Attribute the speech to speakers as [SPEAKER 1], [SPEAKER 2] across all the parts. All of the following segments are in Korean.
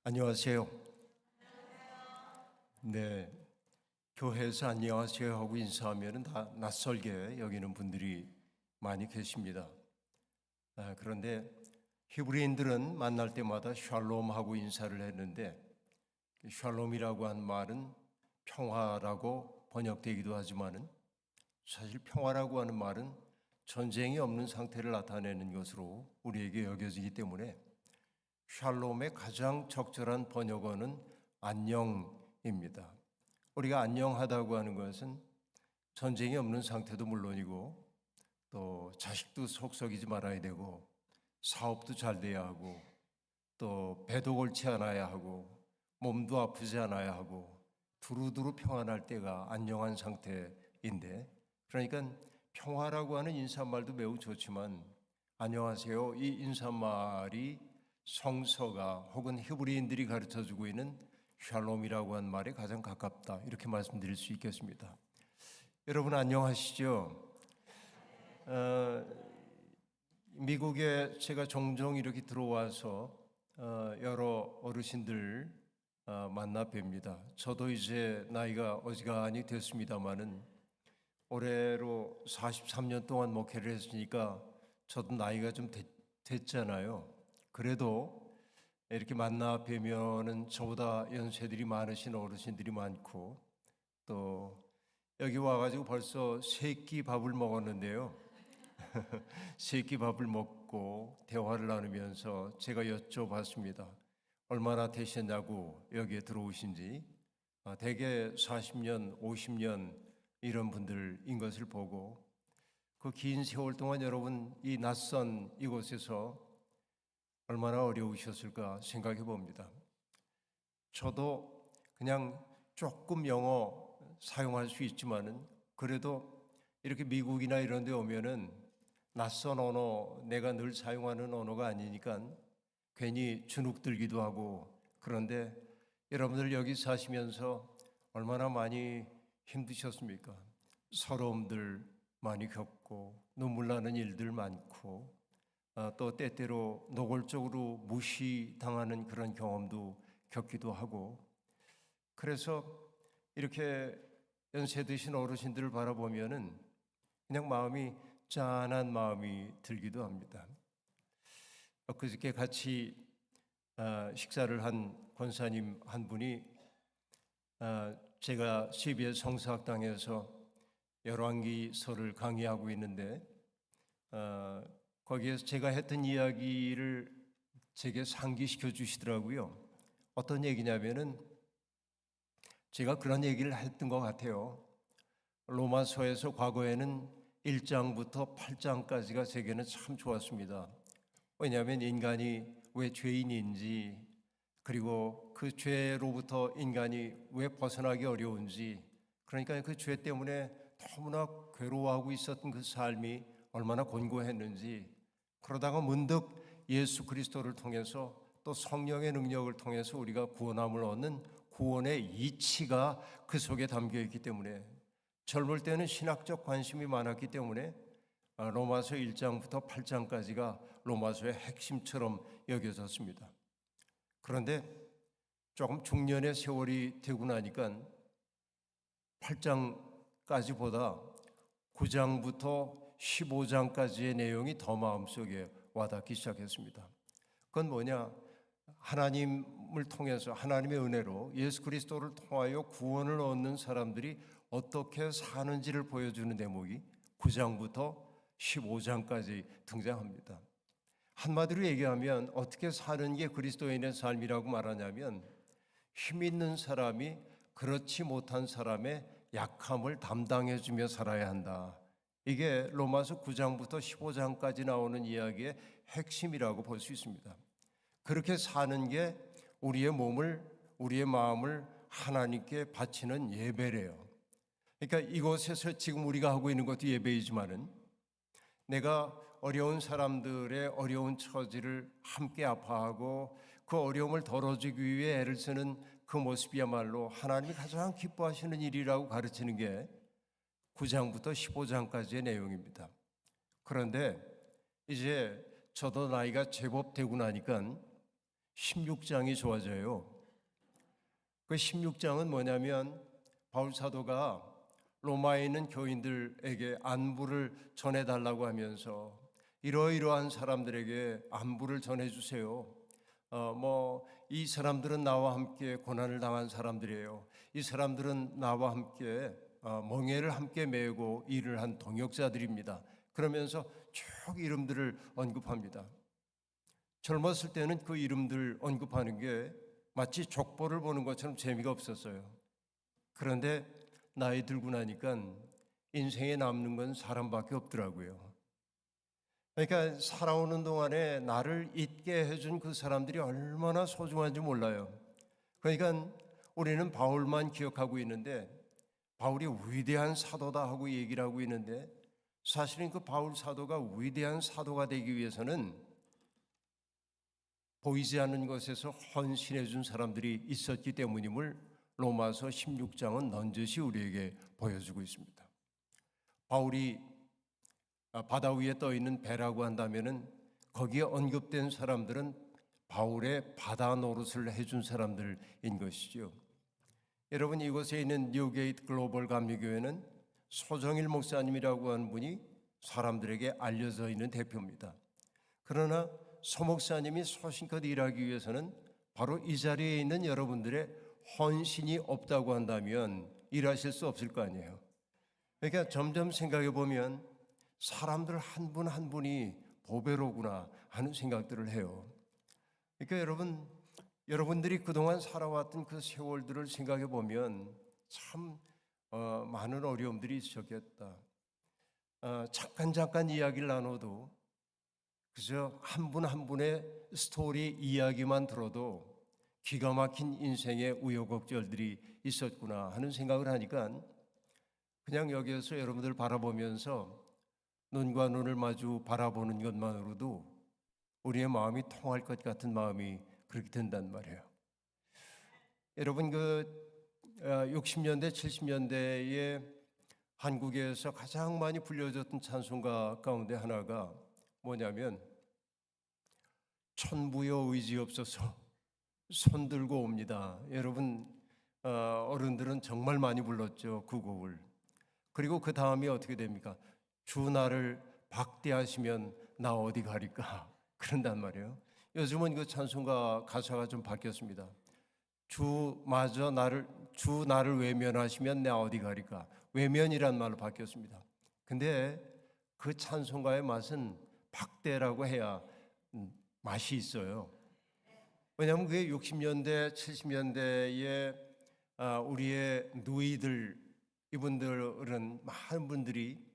[SPEAKER 1] 안녕하세요. 네, 교회에서 안녕하세요 하고 인사하면 다 낯설게 여기는 분들이 많이 계십니다. 그런데 히브리인들은 만날 때마다 샬롬 하고 인사를 했는데, 샬롬이라고 한 말은 평화라고 번역되기도 하지만은 사실 평화라고 하는 말은 전쟁이 없는 상태를 나타내는 것으로 우리에게 여겨지기 때문에 샬롬의 가장 적절한 번역어는 안녕입니다. 우리가 안녕하다고 하는 것은 전쟁이 없는 상태도 물론이고 또 자식도 속썩이지 말아야 되고 사업도 잘 돼야 하고 또 배도 골치 않아야 하고 몸도 아프지 않아야 하고 두루두루 평안할 때가 안녕한 상태인데, 그러니까 평화라고 하는 인사말도 매우 좋지만 안녕하세요 이 인사말이 성서가 혹은 히브리인들이 가르쳐주고 있는 샬롬이라고 한 말에 가장 가깝다, 이렇게 말씀드릴 수 있겠습니다. 여러분 안녕하시죠? 미국에 제가 종종 이렇게 들어와서 여러 어르신들 만나 뵙니다. 저도 이제 나이가 어지간히 됐습니다마는 올해로 43년 동안 목회를 했으니까 저도 나이가 좀 됐잖아요. 그래도 이렇게 만나 뵈면은 저보다 연세들이 많으신 어르신들이 많고, 또 여기 와가지고 벌써 세 끼 밥을 먹었는데요. 세 끼 밥을 먹고 대화를 나누면서 제가 여쭤봤습니다. 얼마나 되셨냐고 여기에 들어오신지. 대개 40년, 50년 이런 분들인 것을 보고, 그 긴 세월 동안 여러분 이 낯선 이곳에서 얼마나 어려우셨을까 생각해 봅니다. 저도 그냥 조금 영어 사용할 수 있지만은 그래도 이렇게 미국이나 이런 데 오면은 낯선 언어, 내가 늘 사용하는 언어가 아니니까 괜히 주눅 들기도 하고, 그런데 여러분들 여기 사시면서 얼마나 많이 힘드셨습니까? 서러움들 많이 겪고 눈물 나는 일들 많고, 또 때때로 노골적으로 무시당하는 그런 경험도 겪기도 하고, 그래서 이렇게 연세 드신 어르신들을 바라보면은 그냥 마음이 짠한 마음이 들기도 합니다. 그저께 같이 식사를 한 권사님 한 분이 제가 CBS 성서학당에서 열왕기서를 강의하고 있는데 거기에서 제가 했던 이야기를 제게 상기시켜 주시더라고요. 어떤 얘기냐면은 제가 그런 얘기를 했던 것 같아요. 로마서에서 과거에는 1장부터 8장까지가 제게는 참 좋았습니다. 왜냐하면 인간이 왜 죄인인지, 그리고 그 죄로부터 인간이 왜 벗어나기 어려운지, 그러니까 그 죄 때문에 너무나 괴로워하고 있었던 그 삶이 얼마나 곤고했는지, 그러다가 문득 예수 그리스도를 통해서 또 성령의 능력을 통해서 우리가 구원함을 얻는 구원의 이치가 그 속에 담겨 있기 때문에, 젊을 때는 신학적 관심이 많았기 때문에 로마서 1장부터 8장까지가 로마서의 핵심처럼 여겨졌습니다. 그런데 조금 중년의 세월이 되고 나니까 8장까지보다 9장부터 15장까지의 내용이 더 마음속에 와닿기 시작했습니다. 그건 뭐냐? 하나님을 통해서, 하나님의 은혜로 예수 그리스도를 통하여 구원을 얻는 사람들이 어떻게 사는지를 보여주는 대목이 9장부터 15장까지 등장합니다. 한마디로 얘기하면 어떻게 사는 게 그리스도인의 삶이라고 말하냐면, 힘 있는 사람이 그렇지 못한 사람의 약함을 담당해주며 살아야 한다. 이게 로마서 9장부터 15장까지 나오는 이야기의 핵심이라고 볼 수 있습니다. 그렇게 사는 게 우리의 몸을, 우리의 마음을 하나님께 바치는 예배래요. 그러니까 이곳에서 지금 우리가 하고 있는 것도 예배이지만은, 내가 어려운 사람들의 어려운 처지를 함께 아파하고 그 어려움을 덜어주기 위해 애를 쓰는 그 모습이야말로 하나님이 가장 기뻐하시는 일이라고 가르치는 게 9장부터 15장까지의 내용입니다. 그런데 이제 저도 나이가 제법 되고 나니까 16장이 좋아져요. 그 16장은 뭐냐면 바울 사도가 로마에 있는 교인들에게 안부를 전해달라고 하면서 이러이러한 사람들에게 안부를 전해주세요. 이 사람들은 나와 함께 고난을 당한 사람들이에요. 이 사람들은 나와 함께 멍에를 함께 메고 일을 한 동역자들입니다. 그러면서 쭉 이름들을 언급합니다. 젊었을 때는 그 이름들 언급하는 게 마치 족보를 보는 것처럼 재미가 없었어요. 그런데 나이 들고 나니까 인생에 남는 건 사람밖에 없더라고요. 그러니까 살아오는 동안에 나를 잊게 해준 그 사람들이 얼마나 소중한지 몰라요. 그러니까 우리는 바울만 기억하고 있는데, 바울이 위대한 사도다 하고 얘기를 하고 있는데, 사실은 그 바울 사도가 위대한 사도가 되기 위해서는 보이지 않는 것에서 헌신해 준 사람들이 있었기 때문임을 로마서 16장은 넌지시 우리에게 보여주고 있습니다. 바울이 바다 위에 떠 있는 배라고 한다면은 거기에 언급된 사람들은 바울의 바다 노릇을 해준 사람들인 것이죠. 여러분, 이곳에 있는 뉴게이트 글로벌 감리교회는 소정일 목사님이라고 하는 분이 사람들에게 알려져 있는 대표입니다. 그러나 소 목사님이 소신껏 일하기 위해서는 바로 이 자리에 있는 여러분들의 헌신이 없다고 한다면 일하실 수 없을 거 아니에요. 그러니까 점점 생각해 보면 사람들 한 분 한 분이 보배로구나 하는 생각들을 해요. 그러니까 여러분들이 그동안 살아왔던 그 세월들을 생각해 보면 참 많은 어려움들이 있었겠다. 잠깐 이야기를 나눠도 그저 한 분 한 분의 스토리 이야기만 들어도 기가 막힌 인생의 우여곡절들이 있었구나 하는 생각을 하니까 그냥 여기에서 여러분들 바라보면서 눈과 눈을 마주 바라보는 것만으로도 우리의 마음이 통할 것 같은 마음이 그렇게 된단 말이에요. 여러분, 60년대, 70년대에 한국에서 가장 많이 불려졌던 찬송가 가운데 하나가 뭐냐면 천부여 의지없어서 손들고 옵니다. 여러분, 어른들은 정말 많이 불렀죠, 그 곡을. 그리고 그 다음이 어떻게 됩니까? 주 나를 박대하시면 나 어디 가리까? 그런단 말이에요. 요즘은 그 찬송가 가사가 좀 바뀌었습니다. 주 나를 외면하시면 나 어디 가리까? 외면이란 말로 바뀌었습니다. 근데 그 찬송가의 맛은 박대라고 해야 맛이 있어요. 왜냐하면 그게 60년대, 70년대에 우리의 누이들, 이분들은 많은 분들이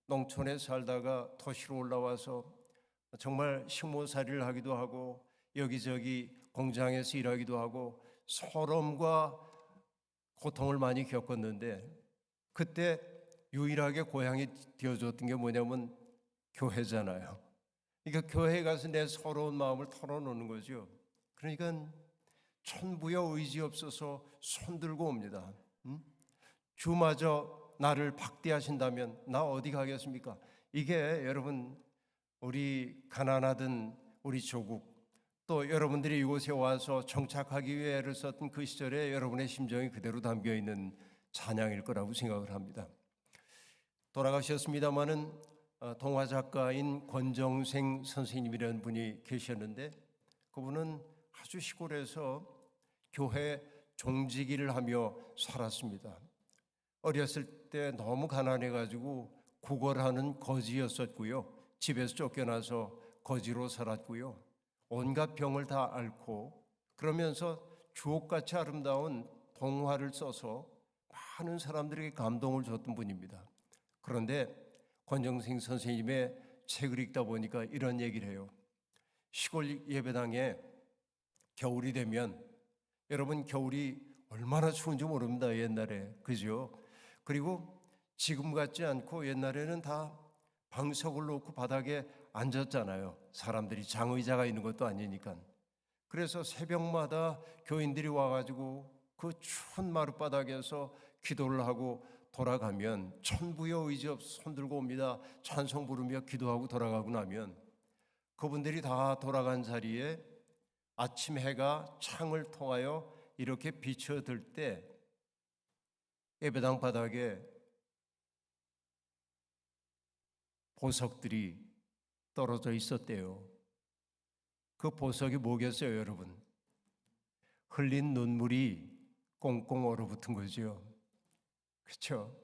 [SPEAKER 1] 농촌에 살다가 도시로 올라와서 정말 식모살이를 하기도 하고 여기저기 공장에서 일하기도 하고 서름과 고통을 많이 겪었는데, 그때 유일하게 고향이 되어줬던 게 뭐냐면 교회잖아요. 그러니까 교회에 가서 내 서러운 마음을 털어놓는 거죠. 그러니까 천부여 의지 없어서 손들고 옵니다. 주마저 나를 박대하신다면 나 어디 가겠습니까? 이게 여러분, 우리 가난하던 우리 조국, 또 여러분들이 이곳에 와서 정착하기 위해 애를 썼던 그 시절에 여러분의 심정이 그대로 담겨 있는 찬양일 거라고 생각을 합니다. 돌아가셨습니다마는 동화 작가인 권정생 선생님이라는 분이 계셨는데, 그분은 아주 시골에서 교회 종직일을 하며 살았습니다. 어렸을 때 너무 가난해가지고 구걸하는 거지였었고요. 집에서 쫓겨나서 거지로 살았고요. 온갖 병을 다 앓고 그러면서 주옥같이 아름다운 동화를 써서 많은 사람들에게 감동을 줬던 분입니다. 그런데 권정생 선생님의 책을 읽다 보니까 이런 얘기를 해요. 시골 예배당에 겨울이 되면, 여러분 겨울이 얼마나 추운지 모릅니다. 옛날에, 그죠? 그리고 지금 같지 않고 옛날에는 다 방석을 놓고 바닥에 앉았잖아요. 사람들이 장의자가 있는 것도 아니니까. 그래서 새벽마다 교인들이 와가지고 그 추운 마룻바닥에서 기도를 하고 돌아가면 천부여 의지 없어 손들고 옵니다. 찬송 부르며 기도하고 돌아가고 나면 그분들이 다 돌아간 자리에 아침 해가 창을 통하여 이렇게 비춰들 때 예배당 바닥에 보석들이 떨어져 있었대요. 그 보석이 뭐겠어요, 여러분? 흘린 눈물이 꽁꽁 얼어붙은 거죠. 그렇죠?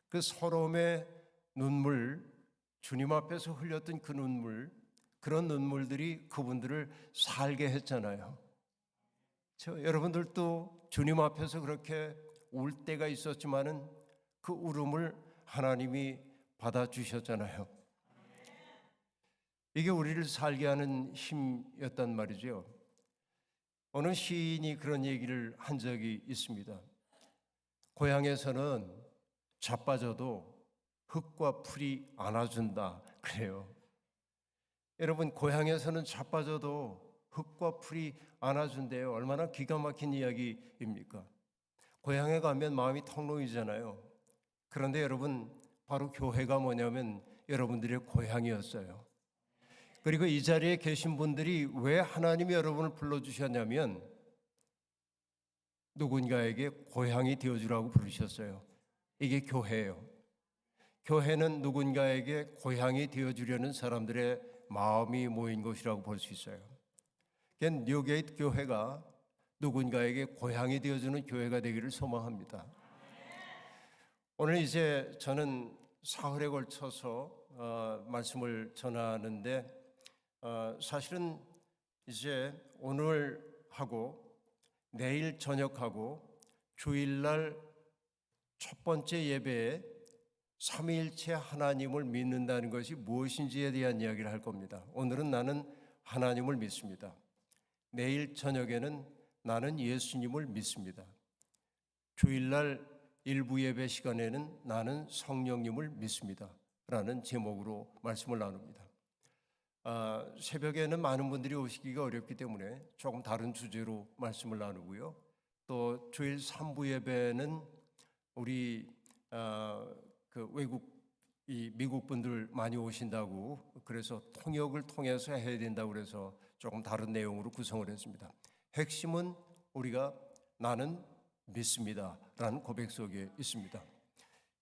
[SPEAKER 1] 그 서러움의 눈물, 주님 앞에서 흘렸던 그 눈물, 그런 눈물들이 그분들을 살게 했잖아요. 여러분들도 주님 앞에서 그렇게 울 때가 있었지만은 그 울음을 하나님이 받아주셨잖아요. 이게 우리를 살게 하는 힘이었단 말이죠. 어느 시인이 그런 얘기를 한 적이 있습니다. 고향에서는 자빠져도 흙과 풀이 안아준다 그래요. 여러분, 고향에서는 자빠져도 흙과 풀이 안아준대요. 얼마나 기가 막힌 이야기입니까? 고향에 가면 마음이 텅 놓이잖아요. 그런데 여러분, 바로 교회가 뭐냐면 여러분들의 고향이었어요. 그리고 이 자리에 계신 분들이 왜 하나님이 여러분을 불러주셨냐면 누군가에게 고향이 되어주라고 부르셨어요. 이게 교회예요. 교회는 누군가에게 고향이 되어주려는 사람들의 마음이 모인 곳이라고 볼 수 있어요. 뉴게이트 교회가 누군가에게 고향이 되어주는 교회가 되기를 소망합니다. 오늘 이제 저는 사흘에 걸쳐서 말씀을 전하는데 사실은 이제 오늘하고 내일 저녁하고 주일날 첫 번째 예배에 삼위일체 하나님을 믿는다는 것이 무엇인지에 대한 이야기를 할 겁니다. 오늘은 나는 하나님을 믿습니다. 내일 저녁에는 나는 예수님을 믿습니다. 주일날 일부 예배 시간에는 나는 성령님을 믿습니다. 라는 제목으로 말씀을 나눕니다. 새벽에는 많은 분들이 오시기가 어렵기 때문에 조금 다른 주제로 말씀을 나누고요. 또 주일 3부 예배는 우리 그 외국 미국 분들 많이 오신다고 그래서 통역을 통해서 해야 된다고 그래서 조금 다른 내용으로 구성을 했습니다. 핵심은 우리가 나는 믿습니다라는 고백 속에 있습니다.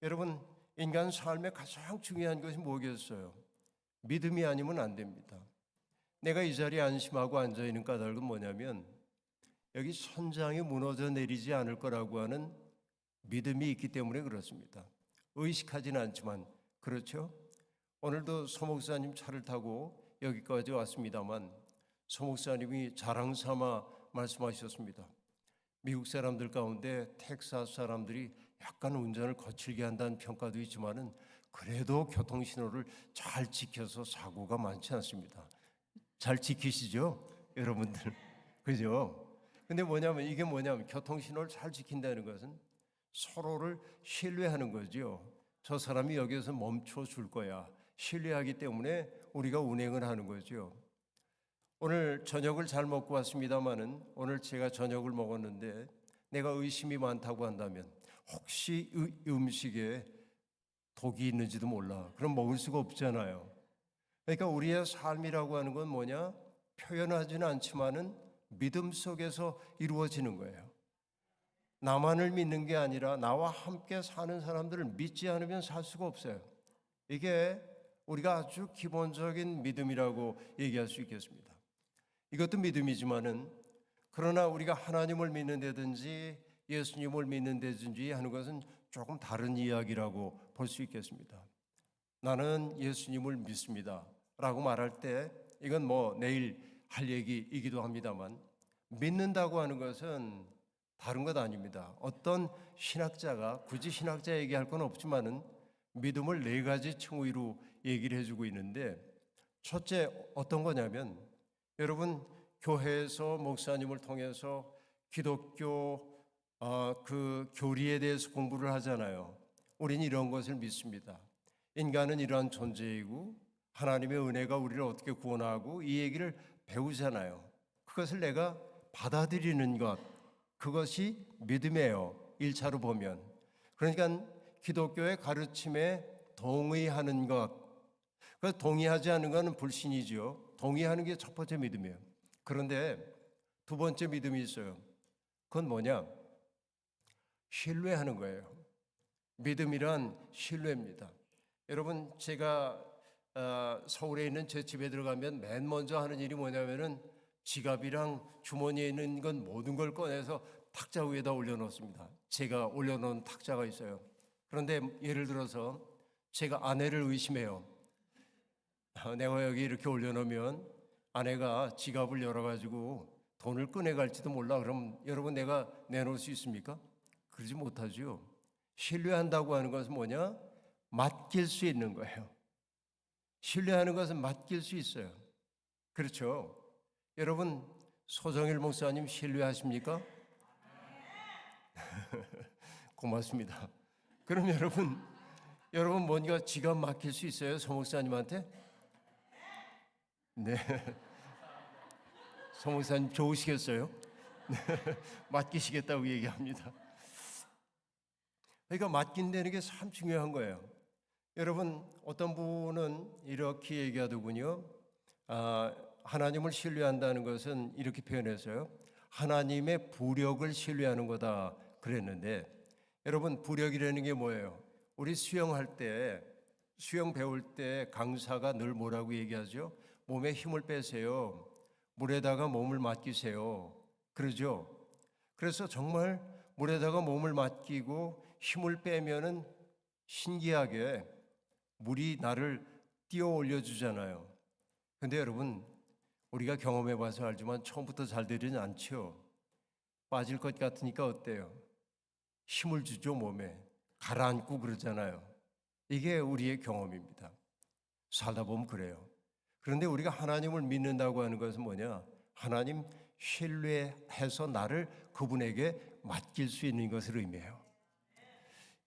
[SPEAKER 1] 여러분, 인간 삶의 가장 중요한 것이 뭐겠어요? 믿음이 아니면 안 됩니다. 내가 이 자리에 안심하고 앉아 있는 까닭은 뭐냐면 여기 천장이 무너져 내리지 않을 거라고 하는 믿음이 있기 때문에 그렇습니다. 의식하지는 않지만 그렇죠? 오늘도 소 목사님 차를 타고 여기까지 왔습니다만 소 목사님이 자랑 삼아 말씀하셨습니다. 미국 사람들 가운데 텍사스 사람들이 약간 운전을 거칠게 한다는 평가도 있지만은 그래도 교통신호를 잘 지켜서 사고가 많지 않습니다. 잘 지키시죠? 여러분들. 그죠? 근데 이게 뭐냐면 교통신호를 잘 지킨다는 것은 서로를 신뢰하는 거죠. 저 사람이 여기서 멈춰 줄 거야. 신뢰하기 때문에 우리가 운행을 하는 거죠. 오늘 저녁을 잘 먹고 왔습니다마는 오늘 제가 저녁을 먹었는데 내가 의심이 많다고 한다면 혹시 이 음식에 독이 있는지도 몰라. 그럼 먹을 수가 없잖아요. 그러니까 우리의 삶이라고 하는 건 뭐냐? 표현하지는 않지만은 믿음 속에서 이루어지는 거예요. 나만을 믿는 게 아니라 나와 함께 사는 사람들을 믿지 않으면 살 수가 없어요. 이게 우리가 아주 기본적인 믿음이라고 얘기할 수 있겠습니다. 이것도 믿음이지만은 그러나 우리가 하나님을 믿는다든지 예수님을 믿는다든지 하는 것은 조금 다른 이야기라고 볼 수 있겠습니다. 나는 예수님을 믿습니다 라고 말할 때 이건 내일 할 얘기이기도 합니다만 믿는다고 하는 것은 다른 것 아닙니다. 어떤 신학자가 굳이 신학자 얘기할 건 없지만은 믿음을 4가지 층위로 얘기를 해주고 있는데 첫째 어떤 거냐면 여러분 교회에서 목사님을 통해서 기독교 그 교리에 대해서 공부를 하잖아요. 우리는 이런 것을 믿습니다. 인간은 이러한 존재이고 하나님의 은혜가 우리를 어떻게 구원하고 이 얘기를 배우잖아요. 그것을 내가 받아들이는 것, 그것이 믿음이에요. 1차로 보면. 그러니까 기독교의 가르침에 동의하는 것, 동의하지 않는 것은 불신이죠. 동의하는 게 첫 번째 믿음이에요. 그런데 두 번째 믿음이 있어요. 그건 뭐냐? 신뢰하는 거예요. 믿음이란 신뢰입니다. 여러분, 제가 서울에 있는 제 집에 들어가면 맨 먼저 하는 일이 뭐냐면은 지갑이랑 주머니에 있는 건 모든 걸 꺼내서 탁자 위에다 올려놓습니다. 제가 올려놓은 탁자가 있어요. 그런데 예를 들어서 제가 아내를 의심해요. 내가 여기 이렇게 올려놓으면 아내가 지갑을 열어가지고 돈을 꺼내갈지도 몰라. 그럼 여러분, 내가 내놓을 수 있습니까? 그러지 못하죠. 신뢰한다고 하는 것은 뭐냐? 맡길 수 있는 거예요. 신뢰하는 것은 맡길 수 있어요. 그렇죠? 여러분, 소정일 목사님 신뢰하십니까? 고맙습니다. 그럼 여러분 뭔가 지갑 맡길 수 있어요? 소 목사님한테? 네. 소 목사님 좋으시겠어요? 맡기시겠다고 얘기합니다. 그러니까 맡긴다는 게 참 중요한 거예요. 여러분, 어떤 분은 이렇게 얘기하더군요. 하나님을 신뢰한다는 것은 이렇게 표현해서요. 하나님의 부력을 신뢰하는 거다 그랬는데, 여러분, 부력이라는 게 뭐예요? 우리 수영 배울 때 강사가 늘 뭐라고 얘기하죠? 몸에 힘을 빼세요. 물에다가 몸을 맡기세요. 그러죠? 그래서 정말 물에다가 몸을 맡기고 힘을 빼면은 신기하게 물이 나를 띄어 올려주잖아요. 근데 여러분, 우리가 경험해 봐서 알지만 처음부터 잘 되지는 않죠. 빠질 것 같으니까 어때요? 힘을 주죠, 몸에. 가라앉고 그러잖아요. 이게 우리의 경험입니다. 살다 보면 그래요. 그런데 우리가 하나님을 믿는다고 하는 것은 뭐냐? 하나님 신뢰해서 나를 그분에게 맡길 수 있는 것을 의미해요.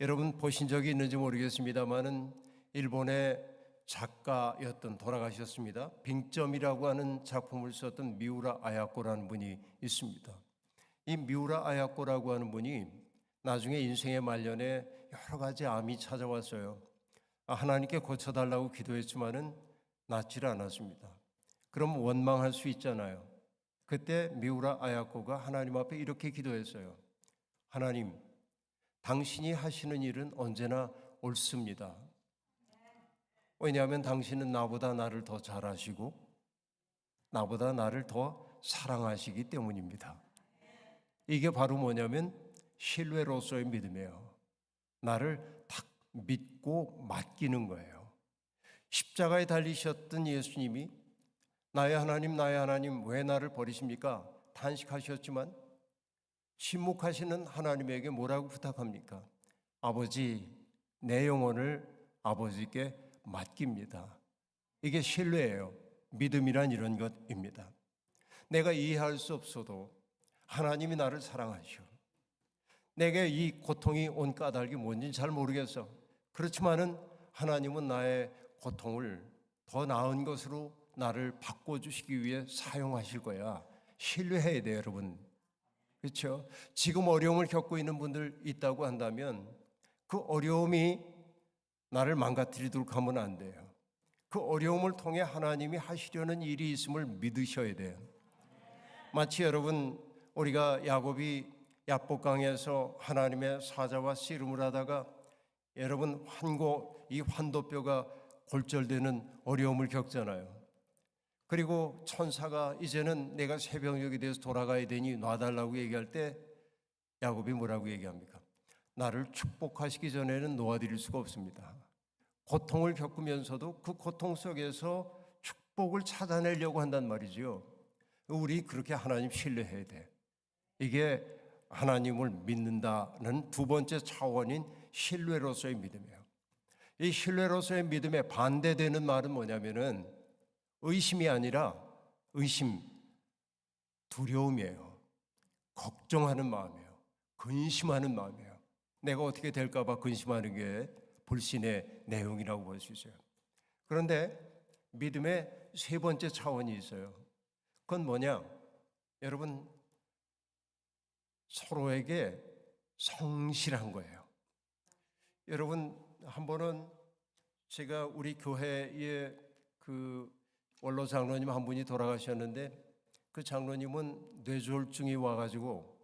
[SPEAKER 1] 여러분 보신 적이 있는지 모르겠습니다만은 일본의 작가였던, 돌아가셨습니다. 빙점이라고 하는 작품을 썼던 미우라 아야코라는 분이 있습니다. 이 미우라 아야코라고 하는 분이 나중에 인생의 말년에 여러 가지 암이 찾아왔어요. 하나님께 고쳐달라고 기도했지만은 낫질 않았습니다. 그럼 원망할 수 있잖아요. 그때 미우라 아야코가 하나님 앞에 이렇게 기도했어요. 하나님, 당신이 하시는 일은 언제나 옳습니다. 왜냐하면 당신은 나보다 나를 더 잘 아시고 나보다 나를 더 사랑하시기 때문입니다. 이게 바로 뭐냐면 신뢰로서의 믿음이에요. 나를 딱 믿고 맡기는 거예요. 십자가에 달리셨던 예수님이 나의 하나님 왜 나를 버리십니까? 탄식하셨지만 침묵하시는 하나님에게 뭐라고 부탁합니까? 아버지, 내 영혼을 아버지께 맡깁니다. 이게 신뢰예요. 믿음이란 이런 것입니다. 내가 이해할 수 없어도 하나님이 나를 사랑하셔. 내게 이 고통이 온 까닭이 뭔지 잘 모르겠어. 그렇지만은 하나님은 나의 고통을 더 나은 것으로 나를 바꿔주시기 위해 사용하실 거야. 신뢰해야 돼요, 여러분. 그렇죠? 지금 어려움을 겪고 있는 분들 있다고 한다면 그 어려움이 나를 망가뜨리도록 하면 안 돼요. 그 어려움을 통해 하나님이 하시려는 일이 있음을 믿으셔야 돼요. 마치 여러분, 우리가 야곱이 야복강에서 하나님의 사자와 씨름을 하다가 여러분 이 환도뼈가 골절되는 어려움을 겪잖아요. 그리고 천사가 이제는 내가 새벽녘이 돼서 돌아가야 되니 놔달라고 얘기할 때 야곱이 뭐라고 얘기합니까? 나를 축복하시기 전에는 놓아드릴 수가 없습니다. 고통을 겪으면서도 그 고통 속에서 축복을 찾아내려고 한단 말이죠. 우리 그렇게 하나님 신뢰해야 돼. 이게 하나님을 믿는다는 두 번째 차원인 신뢰로서의 믿음이에요. 이 신뢰로서의 믿음에 반대되는 말은 뭐냐면은 의심이 아니라 두려움이에요. 걱정하는 마음이에요. 근심하는 마음이에요. 내가 어떻게 될까 봐 근심하는 게 불신의 내용이라고 볼 수 있어요. 그런데 믿음의 세 번째 차원이 있어요. 그건 뭐냐? 여러분, 서로에게 성실한 거예요. 여러분, 한 번은 제가 우리 교회에 원로 장로님 한 분이 돌아가셨는데 그 장로님은 뇌졸중이 와가지고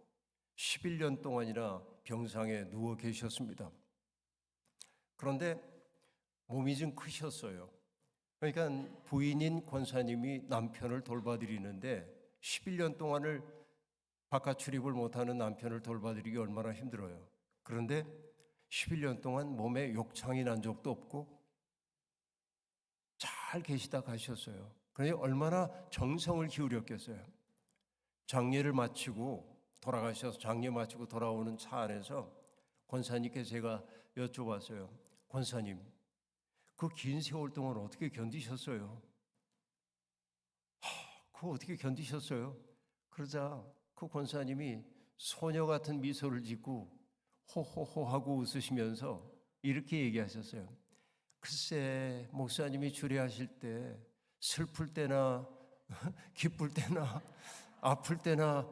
[SPEAKER 1] 11년 동안이나 병상에 누워 계셨습니다. 그런데 몸이 좀 크셨어요. 그러니까 부인인 권사님이 남편을 돌봐드리는데 11년 동안을 바깥 출입을 못하는 남편을 돌봐드리기 얼마나 힘들어요. 그런데 11년 동안 몸에 욕창이 난 적도 없고 잘 계시다 가셨어요. 그러니 얼마나 정성을 기울였겠어요. 장례를 마치고 돌아가셔서 장례 마치고 돌아오는 차 안에서 권사님께 제가 여쭤봤어요. 권사님, 그 긴 세월 동안 어떻게 견디셨어요? 그거 어떻게 견디셨어요? 그러자 그 권사님이 소녀 같은 미소를 짓고 호호호 하고 웃으시면서 이렇게 얘기하셨어요. 글쎄, 목사님이 주례하실 때 슬플 때나 기쁠 때나 아플 때나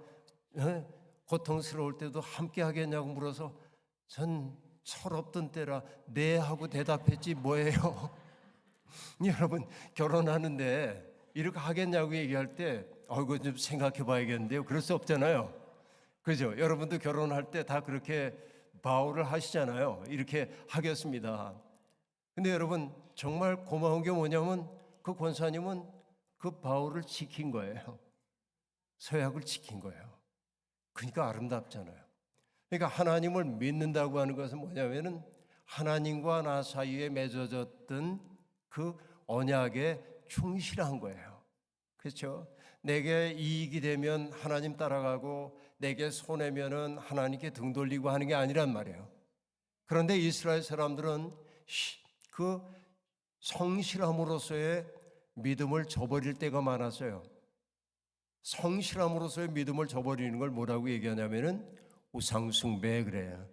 [SPEAKER 1] 고통스러울 때도 함께 하겠냐고 물어서 전 철없던 때라 네 하고 대답했지 뭐예요. 여러분, 결혼하는데 이렇게 하겠냐고 얘기할 때 이거 좀 생각해 봐야겠는데요. 그럴 수 없잖아요. 그죠? 여러분도 결혼할 때 다 그렇게 바우를 하시잖아요. 이렇게 하겠습니다. 근데 여러분, 정말 고마운 게 뭐냐면 그 권사님은 그 바우를 지킨 거예요. 서약을 지킨 거예요. 그러니까 아름답잖아요. 그러니까 하나님을 믿는다고 하는 것은 뭐냐면은 하나님과 나 사이에 맺어졌던 그 언약에 충실한 거예요. 그렇죠? 내게 이익이 되면 하나님 따라가고 내게 손해면은 하나님께 등 돌리고 하는 게 아니란 말이에요. 그런데 이스라엘 사람들은 그 성실함으로서의 믿음을 저버릴 때가 많았어요. 성실함으로서의 믿음을 저버리는 걸 뭐라고 얘기하냐면은 우상숭배 그래요.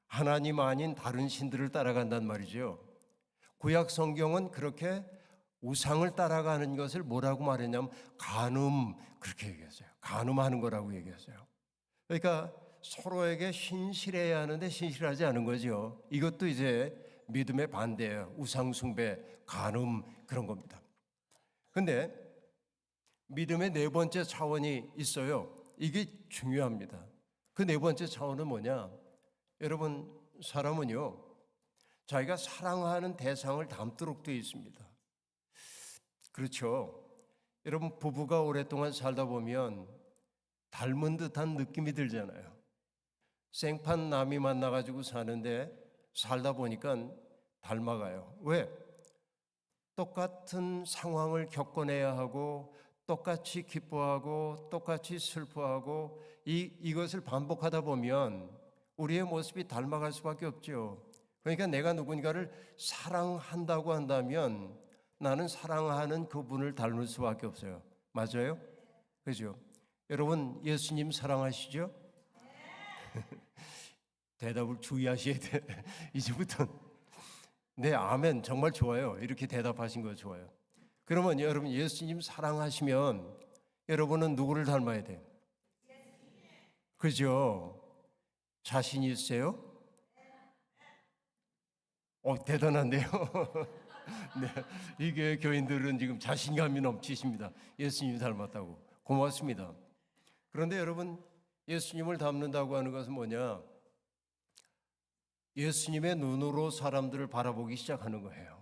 [SPEAKER 1] 하나님 아닌 다른 신들을 따라간단 말이죠. 구약 성경은 그렇게 우상을 따라가는 것을 뭐라고 말했냐면 간음, 그렇게 얘기했어요. 간음하는 거라고 얘기했어요. 그러니까 서로에게 신실해야 하는데 신실하지 않은 거죠. 이것도 이제 믿음의 반대예요. 우상숭배, 간음, 그런 겁니다. 근데 믿음의 네 번째 차원이 있어요. 이게 중요합니다. 그 네 번째 차원은 뭐냐? 여러분, 사람은요, 자기가 사랑하는 대상을 닮도록 되어 있습니다. 그렇죠? 여러분, 부부가 오랫동안 살다 보면 닮은 듯한 느낌이 들잖아요. 생판 남이 만나가지고 사는데 살다 보니까 닮아가요. 왜? 똑같은 상황을 겪어내야 하고 똑같이 기뻐하고 똑같이 슬퍼하고 이것을 반복하다 보면 우리의 모습이 닮아갈 수밖에 없죠. 그러니까 내가 누군가를 사랑한다고 한다면 나는 사랑하는 그분을 닮을 수밖에 없어요. 맞아요? 그죠? 여러분, 예수님 사랑하시죠? 대답을 주의하셔야 돼. 이제부터 네, 아멘. 정말 좋아요. 이렇게 대답하신 거 좋아요. 그러면 여러분, 예수님 사랑하시면 여러분은 누구를 닮아야 돼요? 그죠? 자신 있으세요? 대단한데요. 네, 이게 교인들은 지금 자신감이 넘치십니다. 예수님 닮았다고. 고맙습니다. 그런데 여러분, 예수님을 닮는다고 하는 것은 뭐냐? 예수님의 눈으로 사람들을 바라보기 시작하는 거예요.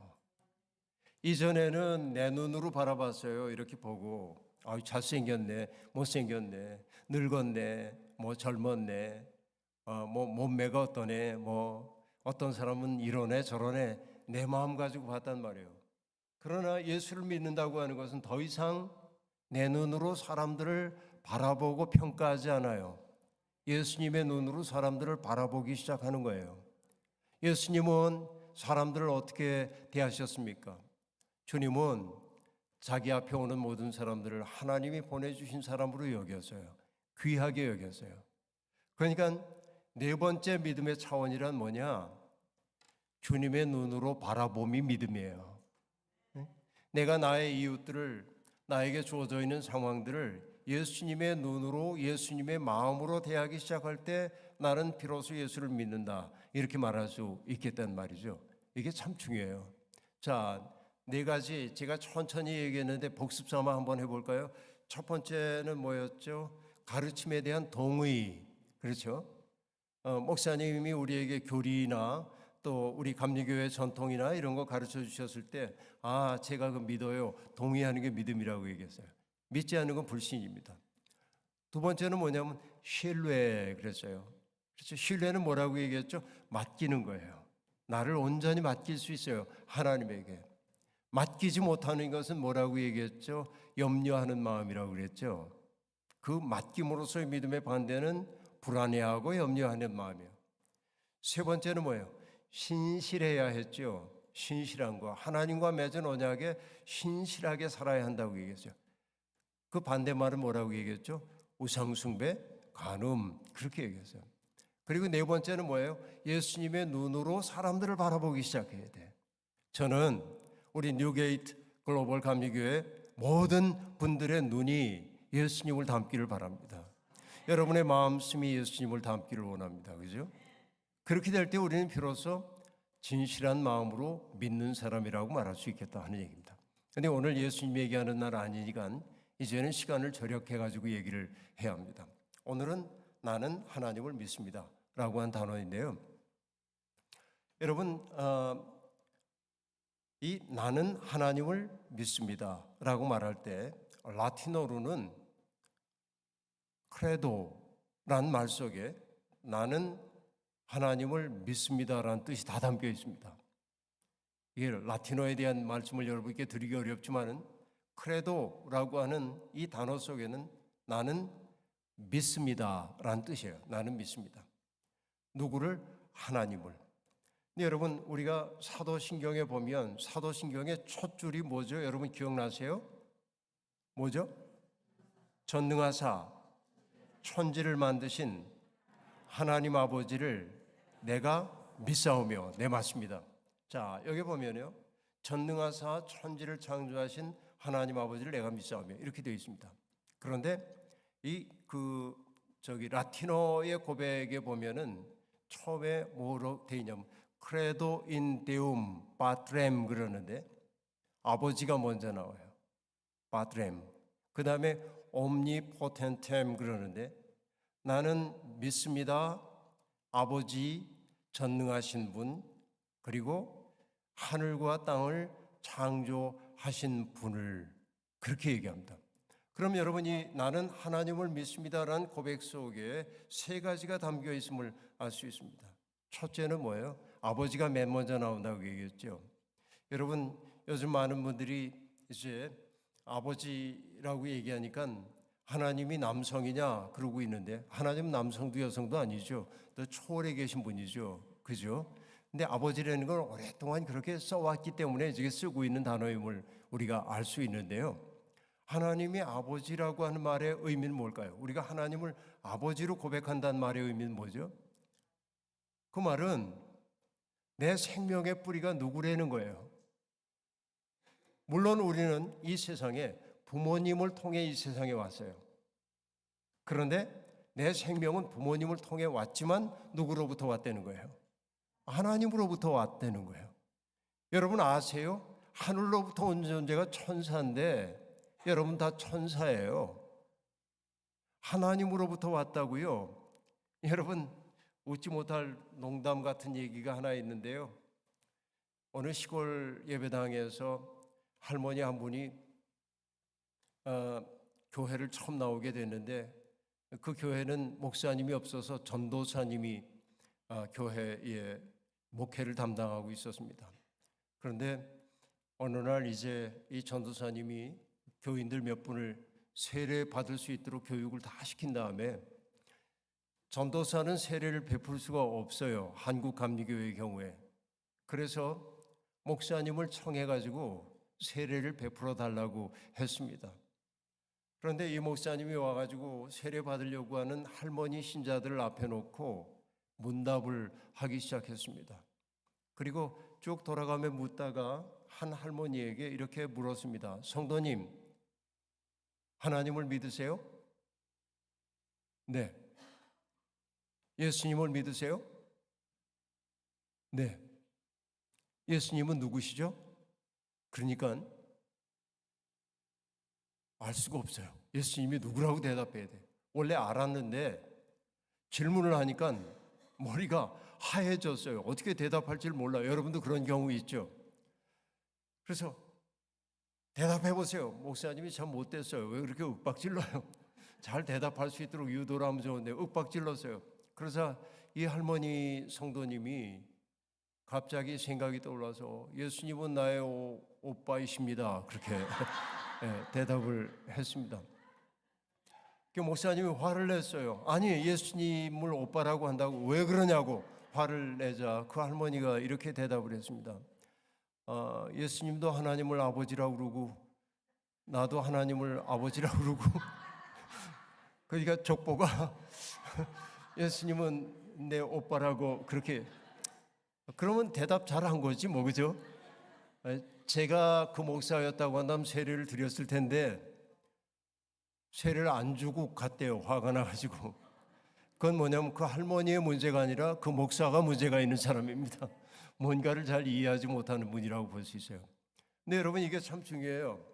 [SPEAKER 1] 이전에는 내 눈으로 바라봤어요. 이렇게 보고 잘생겼네, 못생겼네, 늙었네, 뭐 젊었네, 뭐 몸매가 어떠네, 뭐 어떤 사람은 이러네 저러네, 내 마음 가지고 봤단 말이에요. 그러나 예수를 믿는다고 하는 것은 더 이상 내 눈으로 사람들을 바라보고 평가하지 않아요. 예수님의 눈으로 사람들을 바라보기 시작하는 거예요. 예수님은 사람들을 어떻게 대하셨습니까? 주님은 자기 앞에 오는 모든 사람들을 하나님이 보내주신 사람으로 여겼어요. 귀하게 여겼어요. 그러니까 네 번째 믿음의 차원이란 뭐냐? 주님의 눈으로 바라봄이 믿음이에요. 내가 나의 이웃들을, 나에게 주어져 있는 상황들을 예수님의 눈으로, 예수님의 마음으로 대하기 시작할 때 나는 비로소 예수를 믿는다, 이렇게 말할 수 있겠다는 말이죠. 이게 참 중요해요. 자, 네 가지 제가 천천히 얘기했는데 복습 삼아 한번 해볼까요? 첫 번째는 뭐였죠? 가르침에 대한 동의. 그렇죠? 목사님이 우리에게 교리나 또 우리 감리교회 전통이나 이런 거 가르쳐 주셨을 때, 제가 그 믿어요. 동의하는 게 믿음이라고 얘기했어요. 믿지 않는 건 불신입니다. 두 번째는 뭐냐면 신뢰 그랬어요. 그렇죠? 신뢰는 뭐라고 얘기했죠? 맡기는 거예요. 나를 온전히 맡길 수 있어요. 하나님에게. 맡기지 못하는 것은 뭐라고 얘기했죠? 염려하는 마음이라고 그랬죠. 그 맡김으로서의 믿음의 반대는 불안해하고 염려하는 마음이에요. 세 번째는 뭐예요? 신실해야 했죠. 신실한 거. 하나님과 맺은 언약에 신실하게 살아야 한다고 얘기했어요. 그 반대말은 뭐라고 얘기했죠? 우상숭배, 간음, 그렇게 얘기했어요. 그리고 네 번째는 뭐예요? 예수님의 눈으로 사람들을 바라보기 시작해야 돼. 저는 우리 뉴게이트 글로벌 감리교회 모든 분들의 눈이 예수님을 닮기를 바랍니다. 여러분의 마음씀이 예수님을 닮기를 원합니다. 그죠? 그렇게 될 때 우리는 비로소 진실한 마음으로 믿는 사람이라고 말할 수 있겠다 하는 얘기입니다. 그런데 오늘 예수님 얘기하는 날 아니니까 이제는 시간을 절약해가지고 얘기를 해야 합니다. 오늘은 나는 하나님을 믿습니다 라고 한 단어인데요. 여러분, 이 나는 하나님을 믿습니다 라고 말할 때 라틴어로는 크레도라는 말 속에 나는 하나님을 믿습니다라는 뜻이 다 담겨 있습니다. 이게 라틴어에 대한 말씀을 여러분께 드리기 어렵지만은 크레도라고 하는 이 단어 속에는 나는 믿습니다라는 뜻이에요. 나는 믿습니다. 누구를? 하나님을. 근데 여러분 우리가 사도신경에 보면 사도신경의 첫 줄이 뭐죠? 여러분 기억나세요? 뭐죠? 전능하사 천지를 만드신 하나님 아버지를 내가 믿사오며. 네, 맞습니다. 자, 여기 보면요. 전능하사 천지를 창조하신 하나님 아버지를 내가 믿사오며 이렇게 되어 있습니다. 그런데 라틴어의 고백에 보면은 처음에 뭐로 되어 있냐면 크레도 인 데움 파트렘 그러는데 아버지가 먼저 나와요. 파트렘. 그 다음에 옴니포텐템 그러는데 나는 믿습니다. 아버지 전능하신 분 그리고 하늘과 땅을 창조하신 분을 그렇게 얘기합니다. 그럼 여러분이 나는 하나님을 믿습니다라는 고백 속에 세 가지가 담겨 있음을 알 수 있습니다. 첫째는 뭐예요? 아버지가 맨 먼저 나온다고 얘기했죠. 여러분 요즘 많은 분들이 이제 아버지라고 얘기하니까 하나님이 남성이냐 그러고 있는데 하나님은 남성도 여성도 아니죠. 더 초월해 계신 분이죠. 그죠? 근데 아버지라는 걸 오랫동안 그렇게 써왔기 때문에 이제 쓰고 있는 단어임을 우리가 알 수 있는데요. 하나님이 아버지라고 하는 말의 의미는 뭘까요? 우리가 하나님을 아버지로 고백한다는 말의 의미는 뭐죠? 그 말은 내 생명의 뿌리가 누구라는 거예요. 물론 우리는 이 세상에 부모님을 통해 이 세상에 왔어요. 그런데 내 생명은 부모님을 통해 왔지만 누구로부터 왔다는 거예요? 하나님으로부터 왔다는 거예요. 여러분 아세요? 하늘로부터 온 존재가 천사인데 여러분 다 천사예요. 하나님으로부터 왔다고요. 여러분 웃지 못할 농담 같은 얘기가 하나 있는데요. 어느 시골 예배당에서 할머니 한 분이 교회를 처음 나오게 됐는데 그 교회는 목사님이 없어서 전도사님이 교회에 목회를 담당하고 있었습니다. 그런데 어느 날 이제 이 전도사님이 교인들 몇 분을 세례 받을 수 있도록 교육을 다 시킨 다음에 전도사는 세례를 베풀 수가 없어요. 한국 감리교회의 경우에. 그래서 목사님을 청해가지고 세례를 베풀어 달라고 했습니다. 그런데 이 목사님이 와가지고 세례 받으려고 하는 할머니 신자들을 앞에 놓고 문답을 하기 시작했습니다. 그리고 쭉 돌아가며 묻다가 한 할머니에게 이렇게 물었습니다. 성도님, 하나님을 믿으세요? 네. 예수님을 믿으세요? 네. 예수님은 누구시죠? 그러니까 알 수가 없어요. 예수님이 누구라고 대답해야 돼. 원래 알았는데 질문을 하니까 머리가 하얘졌어요. 어떻게 대답할지 몰라요. 여러분도 그런 경우 있죠. 그래서 대답해 보세요. 목사님이 참 못됐어요. 왜 그렇게 윽박질러요? 잘 대답할 수 있도록 유도를 하면 좋은데 윽박질렀어요. 그러자 이 할머니 성도님이 갑자기 생각이 떠올라서 예수님은 나의 오빠이십니다. 그렇게 대답을 했습니다. 그 목사님이 화를 냈어요. 아니, 예수님을 오빠라고 한다고 왜 그러냐고 화를 내자 그 할머니가 이렇게 대답을 했습니다. 예수님도 하나님을 아버지라고 그러고 나도 하나님을 아버지라고 그러고 그러니까 족보가 예수님은 내 오빠라고 그렇게 그러면 대답 잘한 거지 뭐, 그죠? 제가 그 목사였다고 한다면 세례를 드렸을 텐데 세례를 안 주고 갔대요. 화가 나가지고. 그건 뭐냐면 그 할머니의 문제가 아니라 그 목사가 문제가 있는 사람입니다. 뭔가를 잘 이해하지 못하는 분이라고 볼 수 있어요. 근데 여러분 이게 참 중요해요.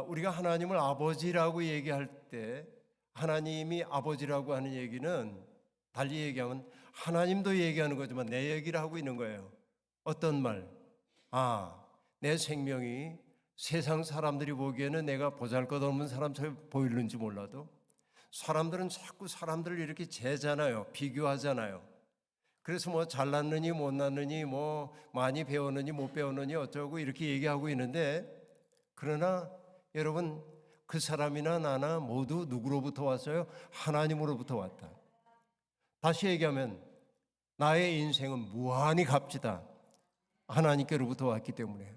[SPEAKER 1] 우리가 하나님을 아버지라고 얘기할 때 하나님이 아버지라고 하는 얘기는 달리 얘기하면 하나님도 얘기하는 거지만 내 얘기를 하고 있는 거예요. 어떤 말? 내 생명이 세상 사람들이 보기에는 내가 보잘것없는 사람처럼 보이는지 몰라도 사람들은 자꾸 사람들을 이렇게 재잖아요. 비교하잖아요. 그래서 뭐 잘났느니 못났느니 뭐 많이 배웠느니 못 배웠느니 어쩌고 이렇게 얘기하고 있는데 그러나 여러분 그 사람이나 나나 모두 누구로부터 왔어요? 하나님으로부터 왔다. 다시 얘기하면 나의 인생은 무한히 값지다. 하나님께로부터 왔기 때문에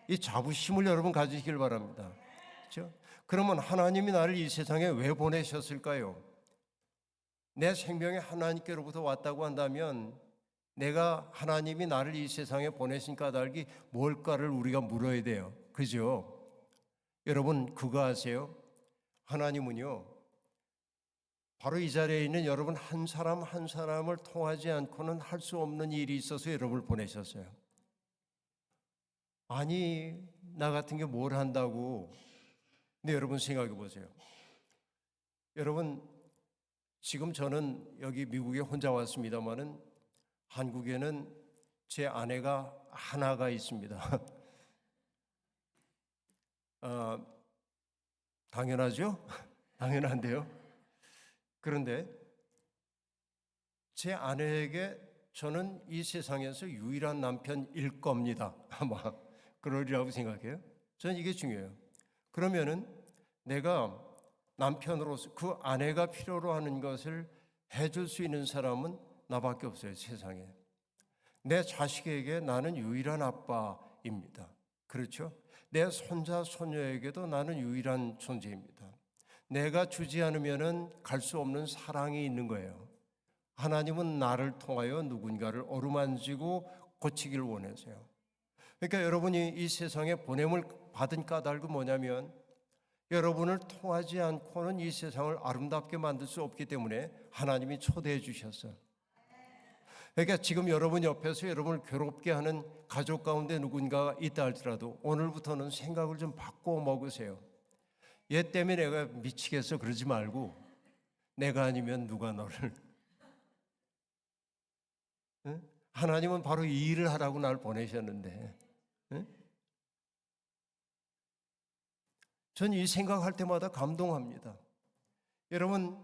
[SPEAKER 1] 이 자부심을 여러분 가지시길 바랍니다. 그렇죠? 그러면 하나님이 나를 이 세상에 왜 보내셨을까요? 내 생명이 하나님께로부터 왔다고 한다면 내가 하나님이 나를 이 세상에 보내신 까닭이 뭘까를 우리가 물어야 돼요. 그죠? 여러분 그거 아세요? 하나님은요 바로 이 자리에 있는 여러분 한 사람 한 사람을 통하지 않고는 할 수 없는 일이 있어서 여러분을 보내셨어요. 아니 나 같은 게 뭘 한다고. 근데 여러분 생각해 보세요. 여러분 지금 저는 여기 미국에 혼자 왔습니다마는 한국에는 제 아내가 하나가 있습니다. 당연하죠? 당연한데요. 그런데 제 아내에게 저는 이 세상에서 유일한 남편일 겁니다. 아마 그러리라고 생각해요. 저는 이게 중요해요. 그러면은 내가 남편으로서 그 아내가 필요로 하는 것을 해줄 수 있는 사람은 나밖에 없어요, 세상에. 내 자식에게 나는 유일한 아빠입니다. 그렇죠? 내 손자, 손녀에게도 나는 유일한 존재입니다. 내가 주지 않으면은 갈 수 없는 사랑이 있는 거예요. 하나님은 나를 통하여 누군가를 어루만지고 고치기를 원하세요. 그러니까 여러분이 이 세상에 보냄을 받은 까닭은 뭐냐면 여러분을 통하지 않고는 이 세상을 아름답게 만들 수 없기 때문에 하나님이 초대해 주셨어요. 그러니까 지금 여러분 옆에서 여러분을 괴롭게 하는 가족 가운데 누군가가 있다 할지라도 오늘부터는 생각을 좀 바꿔 먹으세요. 얘 때문에 내가 미치겠어 그러지 말고 내가 아니면 누가 너를 응? 하나님은 바로 이 일을 하라고 날 보내셨는데 응? 전 이 생각할 때마다 감동합니다. 여러분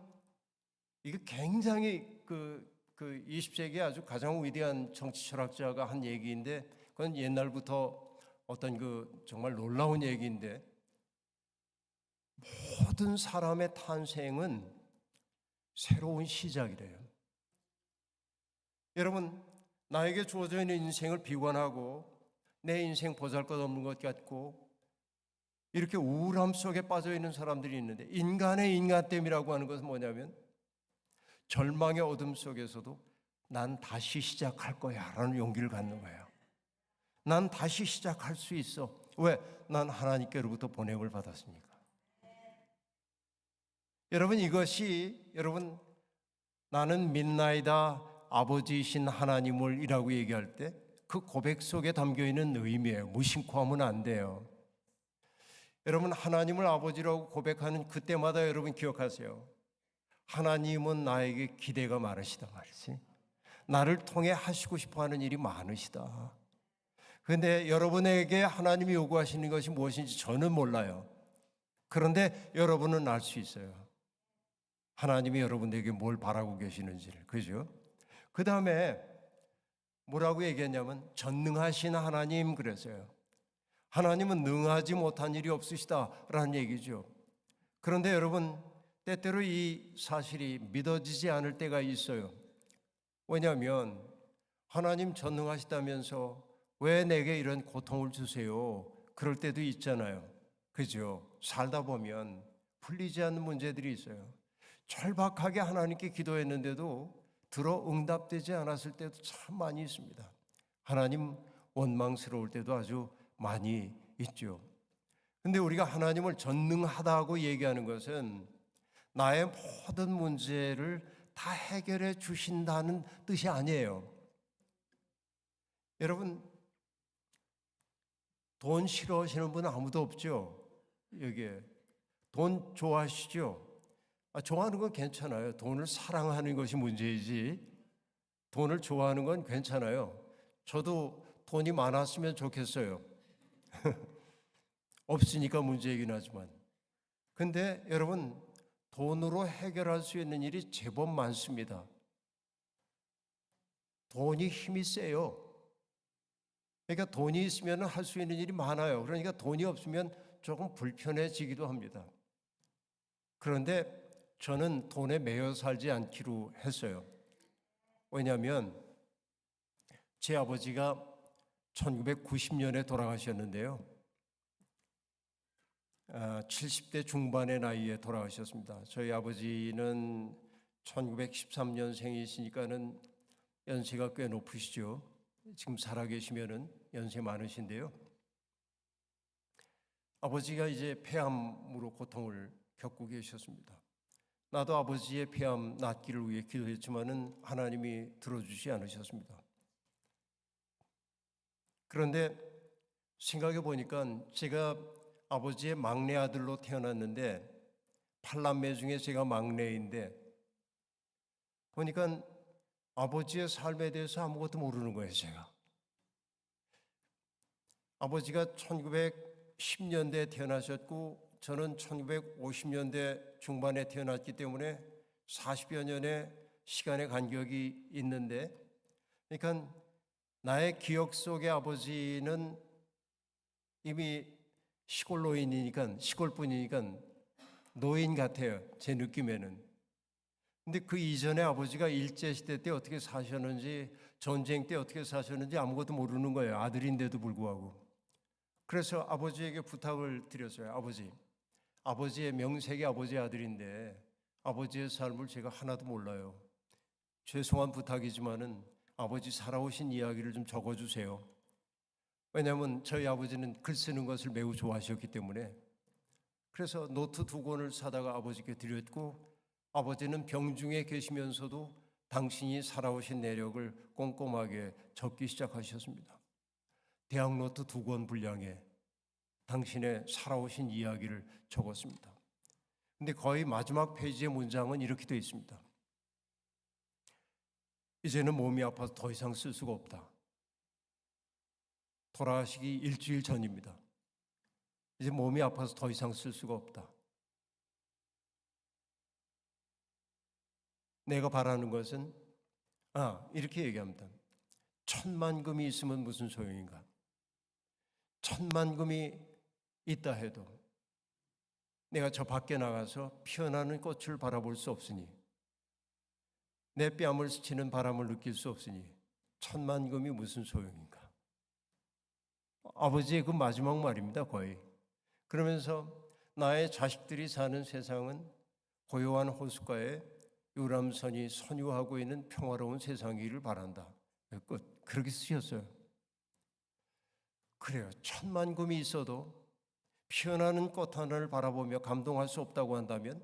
[SPEAKER 1] 이게 굉장히 그 20세기에 아주 가장 위대한 정치 철학자가 한 얘기인데 그건 옛날부터 어떤 그 정말 놀라운 얘기인데 모든 사람의 탄생은 새로운 시작이래요. 여러분 나에게 주어져 있는 인생을 비관하고 내 인생 보잘것없는 것 같고 이렇게 우울함 속에 빠져 있는 사람들이 있는데 인간의 인간됨이라고 하는 것은 뭐냐면 절망의 어둠 속에서도 난 다시 시작할 거야 라는 용기를 갖는 거예요. 난 다시 시작할 수 있어. 왜? 난 하나님께로부터 보냄을 받았으니까. 여러분 이것이 여러분 나는 믿나이다 아버지이신 하나님을 이라고 얘기할 때 그 고백 속에 담겨있는 의미예요. 무심코 하면 안 돼요. 여러분, 하나님을 아버지라고 고백하는 그때마다 여러분 기억하세요. 하나님은 나에게 기대가 많으시다 말이지. 나를 통해 하시고 싶어하는 일이 많으시다. 그런데 여러분에게 하나님이 요구하시는 것이 무엇인지 저는 몰라요. 그런데 여러분은 알 수 있어요. 하나님이 여러분에게 뭘 바라고 계시는지를. 그죠? 그 다음에 뭐라고 얘기했냐면 전능하신 하나님 그랬어요. 하나님은 능하지 못한 일이 없으시다라는 얘기죠. 그런데 여러분, 때때로 이 사실이 믿어지지 않을 때가 있어요. 왜냐하면 하나님 전능하시다면서 왜 내게 이런 고통을 주세요? 그럴 때도 있잖아요. 그죠? 살다 보면 풀리지 않는 문제들이 있어요. 절박하게 하나님께 기도했는데도 들어 응답되지 않았을 때도 참 많이 있습니다. 하나님 원망스러울 때도 아주 많이 있죠. 근데 우리가 하나님을 전능하다고 얘기하는 것은 나의 모든 문제를 다 해결해 주신다는 뜻이 아니에요. 여러분, 돈 싫어하시는 분 아무도 없죠? 여기에. 돈 좋아하시죠? 좋아하는 건 괜찮아요. 돈을 사랑하는 것이 문제이지 돈을 좋아하는 건 괜찮아요. 저도 돈이 많았으면 좋겠어요. 없으니까 문제이긴 하지만. 근데 여러분, 돈으로 해결할 수 있는 일이 제법 많습니다. 돈이 힘이 세요. 그러니까 돈이 있으면 할 수 있는 일이 많아요. 그러니까 돈이 없으면 조금 불편해지기도 합니다. 그런데 저는 돈에 매여 살지 않기로 했어요. 왜냐하면 제 아버지가 1990년에 돌아가셨는데요. 70대 중반의 나이에 돌아가셨습니다. 저희 아버지는 1913년생이시니까는 연세가 꽤 높으시죠. 지금 살아계시면은 연세 많으신데요. 아버지가 이제 폐암으로 고통을 겪고 계셨습니다. 나도 아버지의 폐암 낫기를 위해 기도했지만은 하나님이 들어주지 않으셨습니다. 그런데 생각해 보니까 제가 아버지의 막내 아들로 태어났는데 8남매 중에 제가 막내인데 보니까 아버지의 삶에 대해서 아무것도 모르는 거예요, 제가. 아버지가 1910년대에 태어나셨고 저는 1950년대 중반에 태어났기 때문에 40여 년의 시간의 간격이 있는데, 그러니까 나의 기억 속의 아버지는 이미 시골 노인이니까, 시골분이니까 노인 같아요, 제 느낌에는. 근데 그 이전에 아버지가 일제시대 때 어떻게 사셨는지, 전쟁 때 어떻게 사셨는지 아무것도 모르는 거예요, 아들인데도 불구하고. 그래서 아버지에게 부탁을 드렸어요. 아버지의 명색이 아버지의 아들인데 아버지의 삶을 제가 하나도 몰라요. 죄송한 부탁이지만은 아버지 살아오신 이야기를 좀 적어주세요. 왜냐하면 저희 아버지는 글 쓰는 것을 매우 좋아하셨기 때문에. 그래서 노트 2권을 사다가 아버지께 드렸고, 아버지는 병중에 계시면서도 당신이 살아오신 내력을 꼼꼼하게 적기 시작하셨습니다. 대학 노트 2권 분량에 당신의 살아오신 이야기를 적었습니다. 근데 거의 마지막 페이지의 문장은 이렇게 되어 있습니다. 이제는 몸이 아파서 더 이상 쓸 수가 없다. 돌아가시기 일주일 전입니다. 이제 몸이 아파서 더 이상 쓸 수가 없다. 내가 바라는 것은 이렇게 얘기합니다. 1,000만 금이 있으면 무슨 소용인가? 1,000만 금이 있다 해도 내가 저 밖에 나가서 피어나는 꽃을 바라볼 수 없으니, 내 뺨을 스치는 바람을 느낄 수 없으니 1,000만 금이 무슨 소용인가? 아버지의 그 마지막 말입니다, 거의. 그러면서 나의 자식들이 사는 세상은 고요한 호숫가에 유람선이 선유하고 있는 평화로운 세상이기를 바란다. 끝. 그렇게 쓰셨어요. 그래요. 1,000만 금이 있어도 피어나는 꽃 하나를 바라보며 감동할 수 없다고 한다면,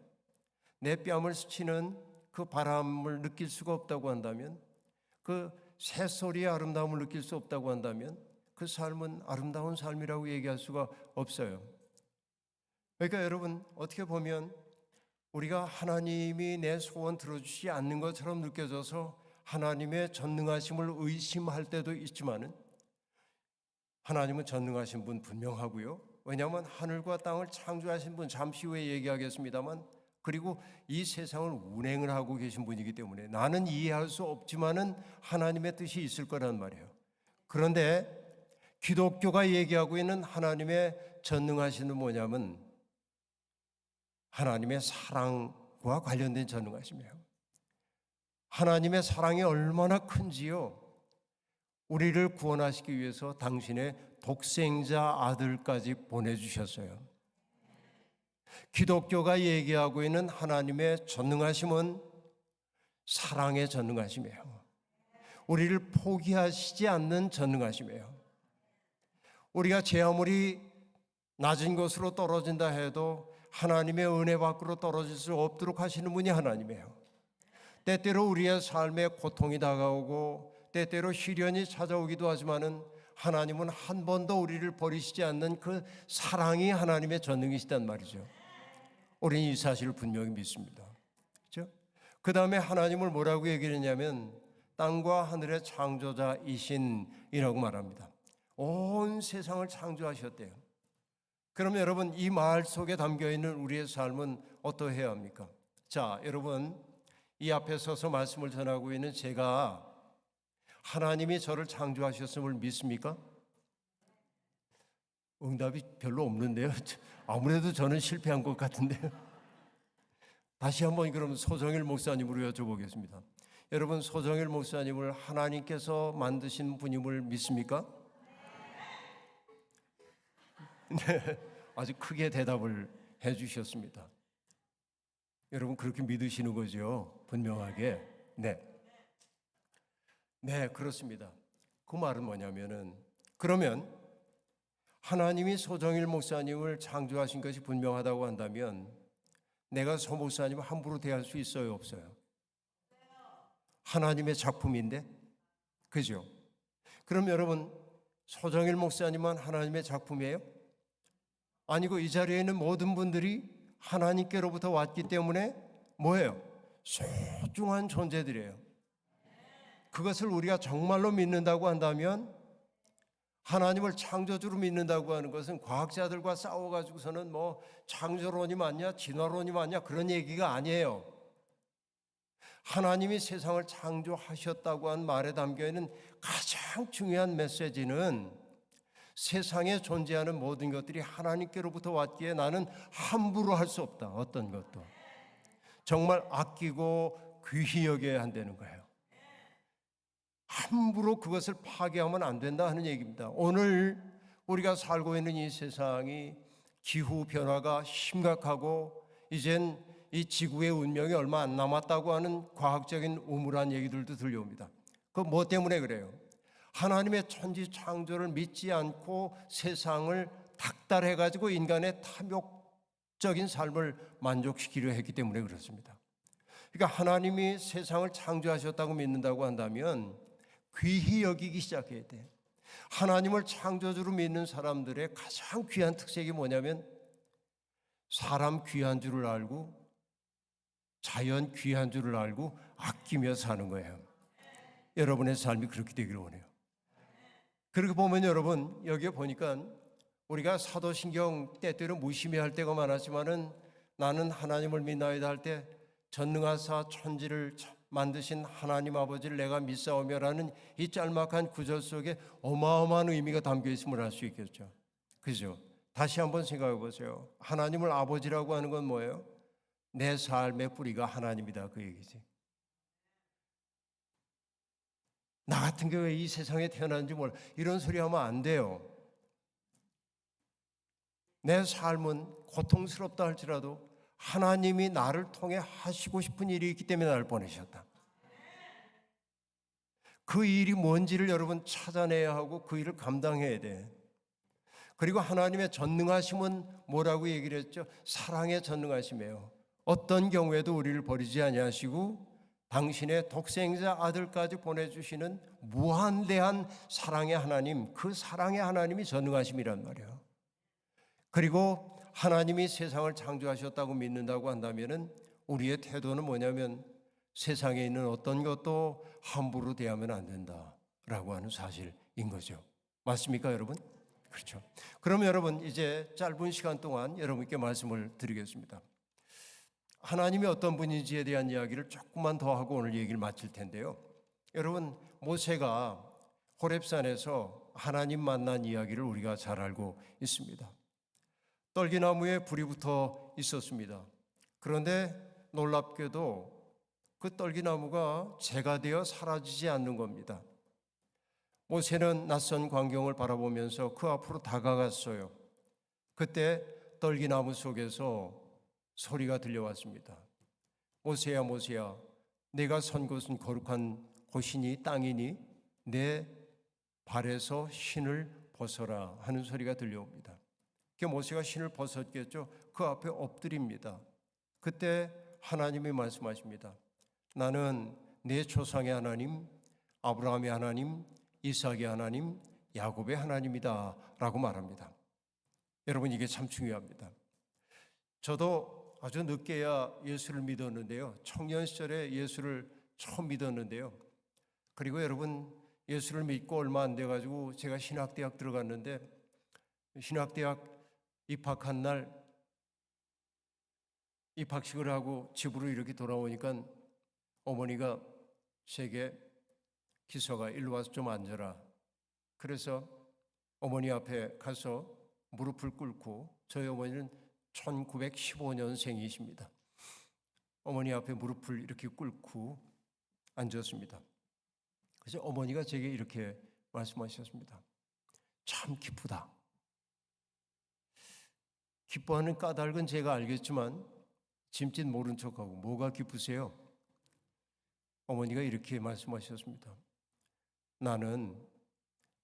[SPEAKER 1] 내 뺨을 스치는 그 바람을 느낄 수가 없다고 한다면, 그 새소리의 아름다움을 느낄 수 없다고 한다면 그 삶은 아름다운 삶이라고 얘기할 수가 없어요. 그러니까 여러분, 어떻게 보면 우리가 하나님이 내 소원 들어주지 않는 것처럼 느껴져서 하나님의 전능하심을 의심할 때도 있지만은, 하나님은 전능하신 분 분명하고요. 왜냐하면 하늘과 땅을 창조하신 분, 잠시 후에 얘기하겠습니다만, 그리고 이 세상을 운행을 하고 계신 분이기 때문에 나는 이해할 수 없지만은 하나님의 뜻이 있을 거란 말이에요. 그런데 기독교가 얘기하고 있는 하나님의 전능하심은 뭐냐면 하나님의 사랑과 관련된 전능하심이에요. 하나님의 사랑이 얼마나 큰지요. 우리를 구원하시기 위해서 당신의 독생자 아들까지 보내주셨어요. 기독교가 얘기하고 있는 하나님의 전능하심은 사랑의 전능하심이에요. 우리를 포기하시지 않는 전능하심이에요. 우리가 제 아무리 낮은 곳으로 떨어진다 해도 하나님의 은혜 밖으로 떨어질 수 없도록 하시는 분이 하나님이에요. 때때로 우리의 삶에 고통이 다가오고 때때로 시련이 찾아오기도 하지만은 하나님은 한 번도 우리를 버리시지 않는 그 사랑이 하나님의 전능이시단 말이죠. 우리는 이 사실을 분명히 믿습니다. 그렇죠? 그 다음에 하나님을 뭐라고 얘기를 했냐면 땅과 하늘의 창조자이신이라고 말합니다. 온 세상을 창조하셨대요. 그럼 여러분, 이 말 속에 담겨있는 우리의 삶은 어떠해야 합니까? 자, 여러분, 이 앞에 서서 말씀을 전하고 있는 제가 하나님이 저를 창조하셨음을 믿습니까? 응답이 별로 없는데요. 아무래도 저는 실패한 것 같은데요. 다시 한번 그럼 소정일 목사님으로 여쭤보겠습니다. 여러분, 소정일 목사님을 하나님께서 만드신 분임을 믿습니까? 네, 아주 크게 대답을 해주셨습니다. 여러분, 그렇게 믿으시는 거죠? 분명하게. 네, 그렇습니다. 그 말은 뭐냐면은, 그러면 하나님이 소정일 목사님을 창조하신 것이 분명하다고 한다면 내가 소 목사님을 함부로 대할 수 있어요, 없어요? 하나님의 작품인데, 그죠? 그럼 여러분, 소정일 목사님만 하나님의 작품이에요? 아니고 이 자리에 있는 모든 분들이 하나님께로부터 왔기 때문에 뭐예요? 소중한 존재들이에요. 그것을 우리가 정말로 믿는다고 한다면, 하나님을 창조주로 믿는다고 하는 것은 과학자들과 싸워가지고서는 뭐 창조론이 맞냐 진화론이 맞냐 그런 얘기가 아니에요. 하나님이 세상을 창조하셨다고 한 말에 담겨있는 가장 중요한 메시지는 세상에 존재하는 모든 것들이 하나님께로부터 왔기에 나는 함부로 할 수 없다. 어떤 것도 정말 아끼고 귀히 여겨야 한다는 거예요. 함부로 그것을 파괴하면 안 된다 하는 얘기입니다. 오늘 우리가 살고 있는 이 세상이 기후 변화가 심각하고 이젠 이 지구의 운명이 얼마 안 남았다고 하는 과학적인 우물한 얘기들도 들려옵니다. 그 뭐 때문에 그래요? 하나님의 천지 창조를 믿지 않고 세상을 닥달해가지고 인간의 탐욕적인 삶을 만족시키려 했기 때문에 그렇습니다. 그러니까 하나님이 세상을 창조하셨다고 믿는다고 한다면 귀히 여기기 시작해야 돼. 하나님을 창조주로 믿는 사람들의 가장 귀한 특색이 뭐냐면 사람 귀한 줄을 알고 자연 귀한 줄을 알고 아끼며 사는 거예요. 여러분의 삶이 그렇게 되기를 원해요. 그렇게 보면 여러분, 여기에 보니까 우리가 사도신경 때때로 무심해할 때가 많았지만은 나는 하나님을 믿나이다 할 때 전능하사 천지를 만드신 하나님 아버지를 내가 믿사오며라는 이 짤막한 구절 속에 어마어마한 의미가 담겨 있음을 알 수 있겠죠. 그죠? 다시 한번 생각해 보세요. 하나님을 아버지라고 하는 건 뭐예요? 내 삶의 뿌리가 하나님이다, 그 얘기지. 나 같은 게 왜 이 세상에 태어났는지 몰라. 이런 소리 하면 안 돼요. 내 삶은 고통스럽다 할지라도 하나님이 나를 통해 하시고 싶은 일이 있기 때문에 나를 보내셨다. 그 일이 뭔지를 여러분 찾아내야 하고 그 일을 감당해야 돼. 그리고 하나님의 전능하심은 뭐라고 얘기를 했죠? 사랑의 전능하심이에요. 어떤 경우에도 우리를 버리지 아니하시고 당신의 독생자 아들까지 보내주시는 무한대한 사랑의 하나님, 그 사랑의 하나님이 전능하심이란 말이에요. 그리고 하나님이 세상을 창조하셨다고 믿는다고 한다면은 우리의 태도는 뭐냐면 세상에 있는 어떤 것도 함부로 대하면 안 된다라고 하는 사실인 거죠. 맞습니까, 여러분? 그렇죠. 그럼 여러분 이제 짧은 시간 동안 여러분께 말씀을 드리겠습니다. 하나님이 어떤 분인지에 대한 이야기를 조금만 더 하고 오늘 얘기를 마칠 텐데요. 여러분 모세가 호렙산에서 하나님 만난 이야기를 우리가 잘 알고 있습니다. 떨기나무에 불이 붙어 있었습니다. 그런데 놀랍게도 그 떨기나무가 재가 되어 사라지지 않는 겁니다. 모세는 낯선 광경을 바라보면서 그 앞으로 다가갔어요. 그때 떨기나무 속에서 소리가 들려왔습니다. 모세야 모세야, 내가 선 곳은 거룩한 곳이니 땅이니 내 발에서 신을 벗어라 하는 소리가 들려옵니다. 그 모세가 신을 벗었겠죠. 그 앞에 엎드립니다. 그때 하나님이 말씀하십니다. 나는 내 조상의 하나님, 아브라함의 하나님, 이삭의 하나님, 야곱의 하나님이다 라고 말합니다. 여러분 이게 참 중요합니다. 저도 아주 늦게야 예수를 믿었는데요. 청년 시절에 예수를 처음 믿었는데요. 그리고 여러분 예수를 믿고 얼마 안 돼가지고 제가 신학대학 들어갔는데 신학대학 입학한 날 입학식을 하고 집으로 이렇게 돌아오니까 어머니가 제게 기서가 일로 와서 좀 앉아라. 그래서 어머니 앞에 가서 무릎을 꿇고 저희 어머니는 1915년생이십니다. 어머니 앞에 무릎을 이렇게 꿇고 앉았습니다. 그래서 어머니가 제게 이렇게 말씀하셨습니다. 참 기쁘다. 기뻐하는 까닭은 제가 알겠지만 짐짓 모른 척하고 뭐가 기쁘세요? 어머니가 이렇게 말씀하셨습니다. 나는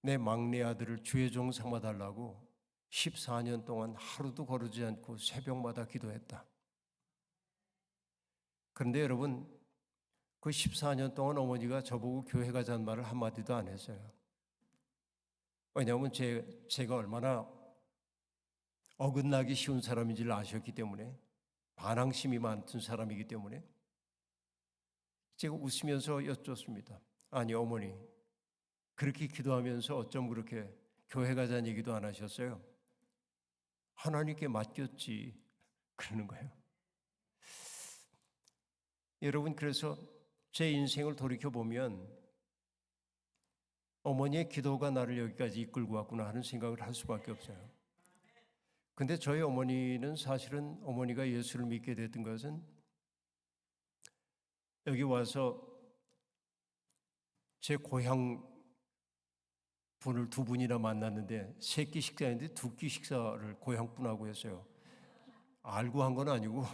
[SPEAKER 1] 내 막내 아들을 주의 종 삼아달라고 14년 동안 하루도 거르지 않고 새벽마다 기도했다. 그런데 여러분 그 14년 동안 어머니가 저보고 교회 가자는 말을 한마디도 안 했어요. 왜냐하면 제가 얼마나 어긋나기 쉬운 사람인지를 아셨기 때문에 반항심이 많던 사람이기 때문에 제가 웃으면서 여쭙습니다. 아니 어머니 그렇게 기도하면서 어쩜 그렇게 교회 가자는 얘기도 안 하셨어요? 하나님께 맡겼지 그러는 거예요. 여러분 그래서 제 인생을 돌이켜보면 어머니의 기도가 나를 여기까지 이끌고 왔구나 하는 생각을 할 수밖에 없어요. 근데 저희 어머니는 사실은 어머니가 예수를 믿게 됐던 것은 여기 와서 제 고향 분을 두 분이나 만났는데 세 끼 식사인데 두 끼 식사를 고향 분하고 했어요. 알고 한 건 아니고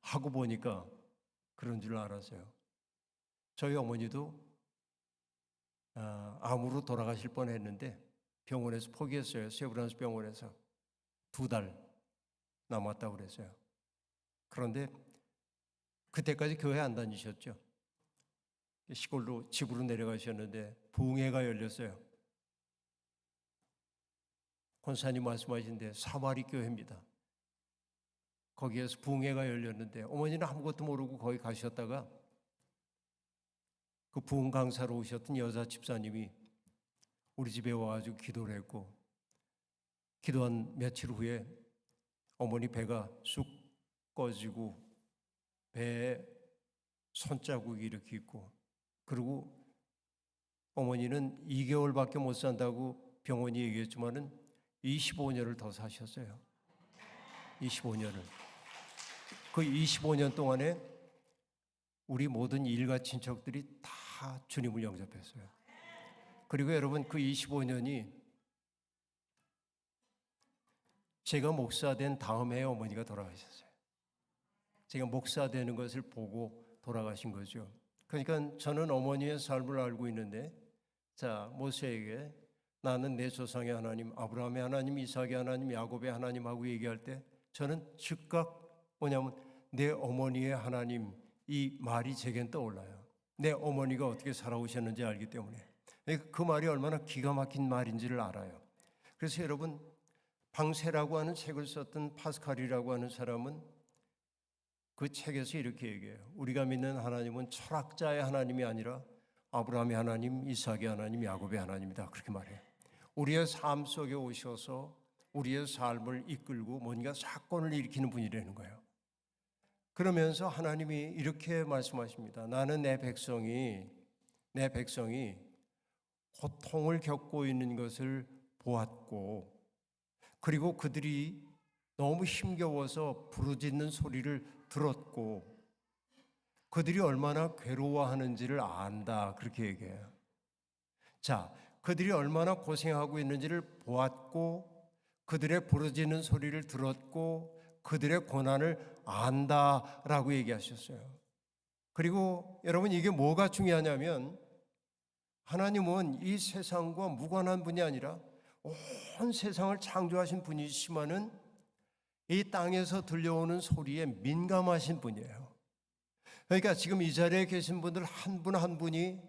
[SPEAKER 1] 하고 보니까 그런 줄 알았어요. 저희 어머니도 암으로 돌아가실 뻔했는데 병원에서 포기했어요. 세브란스 병원에서 2달 남았다고 그랬어요. 그런데 그때까지 교회 안 다니셨죠. 시골로 집으로 내려가셨는데 부흥회가 열렸어요. 권사님 말씀하신데 사마리 교회입니다. 거기에서 부흥회가 열렸는데 어머니는 아무것도 모르고 거기 가셨다가 그 부흥 강사로 오셨던 여자 집사님이 우리 집에 와가지고 기도를 했고 기도한 며칠 후에 어머니 배가 쑥 꺼지고 배에 손자국이 이렇게 있고 그리고 어머니는 2개월밖에 못 산다고 병원이 얘기했지만은 25년을 더 사셨어요. 25년을. 그 25년 동안에 우리 모든 일가 친척들이 다 주님을 영접했어요. 그리고 여러분 그 25년이 제가 목사 된 다음 해에 어머니가 돌아가셨어요. 제가 목사 되는 것을 보고 돌아가신 거죠. 그러니까 저는 어머니의 삶을 알고 있는데 자 모세에게 나는 내 조상의 하나님, 아브라함의 하나님, 이삭의 하나님, 야곱의 하나님하고 얘기할 때 저는 즉각 뭐냐면 내 어머니의 하나님 이 말이 제겐 떠올라요. 내 어머니가 어떻게 살아오셨는지 알기 때문에 그 말이 얼마나 기가 막힌 말인지를 알아요. 그래서 여러분 방세라고 하는 책을 썼던 파스칼이라고 하는 사람은 그 책에서 이렇게 얘기해요. 우리가 믿는 하나님은 철학자의 하나님이 아니라 아브라함의 하나님, 이삭의 하나님, 야곱의 하나님이다. 그렇게 말해요. 우리의 삶 속에 오셔서 우리의 삶을 이끌고 뭔가 사건을 일으키는 분이라는 거예요. 그러면서 하나님이 이렇게 말씀하십니다. 나는 내 백성이 고통을 겪고 있는 것을 보았고, 그리고 그들이 너무 힘겨워서 부르짖는 소리를 들었고, 그들이 얼마나 괴로워하는지를 안다. 그렇게 얘기해요. 자, 그들이 얼마나 고생하고 있는지를 보았고, 그들의 부르짖는 소리를 들었고, 그들의 고난을 안다라고 얘기하셨어요. 그리고 여러분, 이게 뭐가 중요하냐면 하나님은 이 세상과 무관한 분이 아니라 온 세상을 창조하신 분이시지만은 이 땅에서 들려오는 소리에 민감하신 분이에요. 그러니까 지금 이 자리에 계신 분들 한 분 한 분이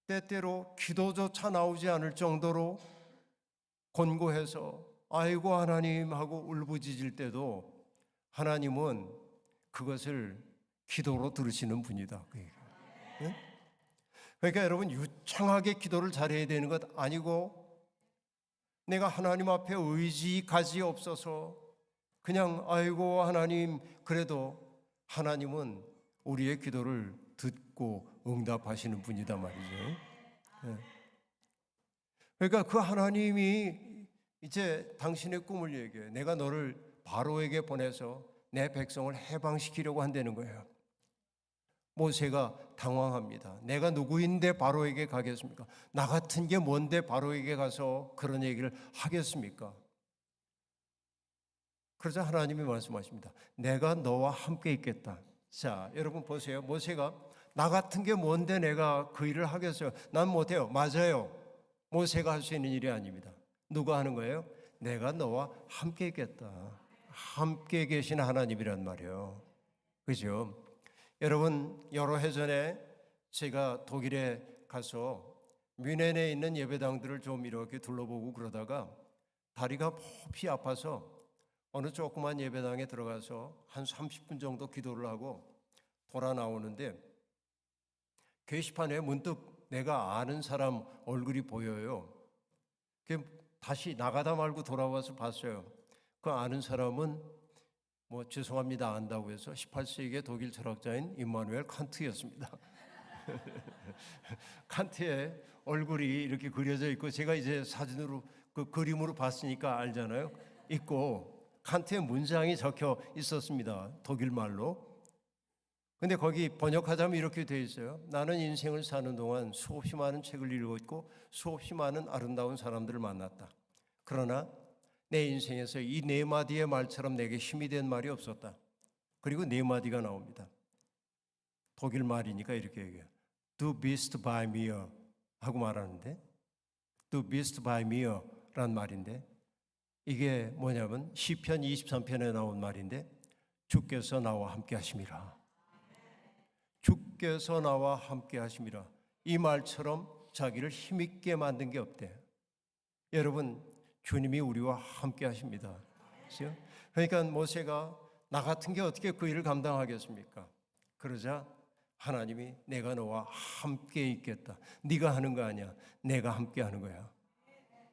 [SPEAKER 1] 때때로 기도조차 나오지 않을 정도로 곤고해서 아이고 하나님 하고 울부짖을 때도 하나님은 그것을 기도로 들으시는 분이다. 그러니까 여러분, 유창하게 기도를 잘해야 되는 것 아니고, 내가 하나님 앞에 의지가지 없어서 그냥 아이고 하나님, 그래도 하나님은 우리의 기도를 듣고 응답하시는 분이다 말이죠. 그러니까 그 하나님이 이제 당신의 꿈을 얘기해요. 내가 너를 바로에게 보내서 내 백성을 해방시키려고 한다는 거예요. 모세가 당황합니다. 내가 누구인데 바로에게 가겠습니까? 나 같은 게 뭔데 바로에게 가서 그런 얘기를 하겠습니까? 그러자 하나님이 말씀하십니다. 내가 너와 함께 있겠다. 자, 여러분 보세요. 모세가 나 같은 게 뭔데 내가 그 일을 하겠어요? 난 못해요. 맞아요. 모세가 할 수 있는 일이 아닙니다. 누가 하는 거예요? 내가 너와 함께 있겠다. 함께 계신 하나님이란 말이에요. 그죠? 여러분, 여러 해 전에 제가 독일에 가서 뮌헨에 있는 예배당들을 좀 이렇게 둘러보고 그러다가 다리가 몹시 아파서 어느 조그만 예배당에 들어가서 한 30분 정도 기도를 하고 돌아 나오는데 게시판에 문득 내가 아는 사람 얼굴이 보여요. 다시 나가다 말고 돌아와서 봤어요. 그 아는 사람은 뭐 죄송합니다 안다고 해서 18세기의 독일 철학자인 임마누엘 칸트였습니다. 칸트의 얼굴이 이렇게 그려져 있고, 제가 이제 사진으로 그 그림으로 봤으니까 알잖아요. 있고 칸트의 문장이 적혀 있었습니다. 독일 말로. 근데 거기 번역하자면 이렇게 돼 있어요. 나는 인생을 사는 동안 수없이 많은 책을 읽었고 수없이 많은 아름다운 사람들을 만났다. 그러나 내 인생에서 이 네 마디의 말처럼 내게 힘이 된 말이 없었다. 그리고 네 마디가 나옵니다. 독일 말이니까 이렇게 얘기해요. Du bist bei mir 하고 말하는데, Du bist bei mir 라는 말인데, 이게 뭐냐면 시편 23편에 나온 말인데, 주께서 나와 함께 하심이라. 주께서 나와 함께 하심이라. 이 말처럼 자기를 힘있게 만든 게 없대. 여러분, 주님이 우리와 함께 하십니다. 그러니까 모세가 나 같은 게 어떻게 그 일을 감당하겠습니까? 그러자 하나님이 내가 너와 함께 있겠다. 네가 하는 거 아니야. 내가 함께 하는 거야.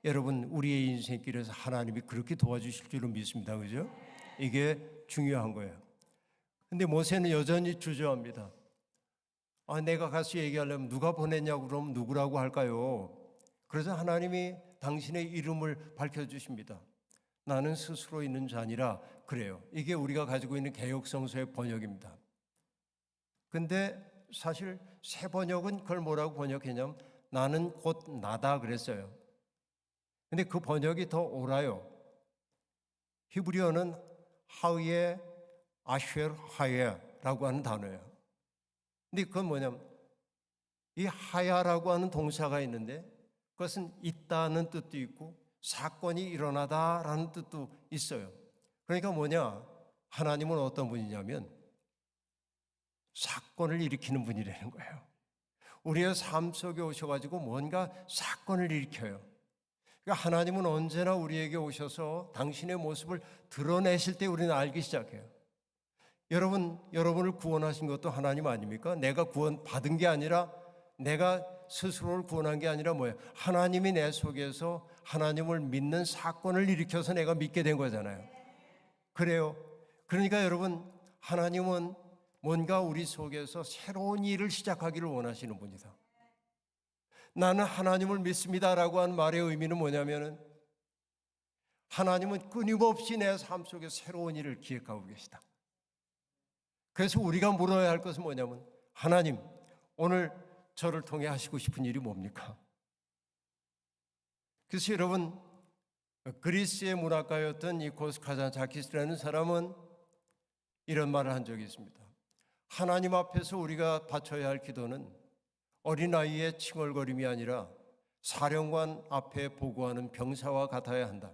[SPEAKER 1] 여러분, 우리의 인생길에서 하나님이 그렇게 도와주실 줄은 믿습니다. 그죠? 이게 중요한 거예요. 근데 모세는 여전히 주저합니다. 내가 가서 얘기하려면 누가 보냈냐고 그러면 누구라고 할까요? 그래서 하나님이 당신의 이름을 밝혀주십니다. 나는 스스로 있는 자니라 그래요. 이게 우리가 가지고 있는 개역성서의 번역입니다. 근데 사실 새 번역은 그걸 뭐라고 번역했냐면 나는 곧 나다 그랬어요. 근데 그 번역이 더 옳아요. 히브리어는 하위에 아쉐르 하야라고 하는 단어예요. 근데 그건 뭐냐면 이 하야라고 하는 동사가 있는데 그것은 있다는 뜻도 있고 사건이 일어나다라는 뜻도 있어요. 그러니까 뭐냐? 하나님은 어떤 분이냐면 사건을 일으키는 분이라는 거예요. 우리의 삶 속에 오셔가지고 뭔가 사건을 일으켜요. 그러니까 하나님은 언제나 우리에게 오셔서 당신의 모습을 드러내실 때 우리는 알기 시작해요. 여러분을 구원하신 것도 하나님 아닙니까? 내가 구원받은 게 아니라 내가 스스로를 구원한 게 아니라 뭐예요? 하나님이 내 속에서 하나님을 믿는 사건을 일으켜서 내가 믿게 된 거잖아요. 그래요. 그러니까 여러분, 하나님은 뭔가 우리 속에서 새로운 일을 시작하기를 원하시는 분이다. 나는 하나님을 믿습니다라고 하는 말의 의미는 뭐냐면은 하나님은 끊임없이 내 삶 속에 새로운 일을 기획하고 계시다. 그래서 우리가 물어야 할 것은 뭐냐면 하나님, 오늘 저를 통해 하시고 싶은 일이 뭡니까? 그래서 여러분, 그리스의 문학가였던 이 코스카자자키스라는 사람은 이런 말을 한 적이 있습니다. 하나님 앞에서 우리가 바쳐야 할 기도는 어린아이의 칭얼거림이 아니라 사령관 앞에 보고하는 병사와 같아야 한다.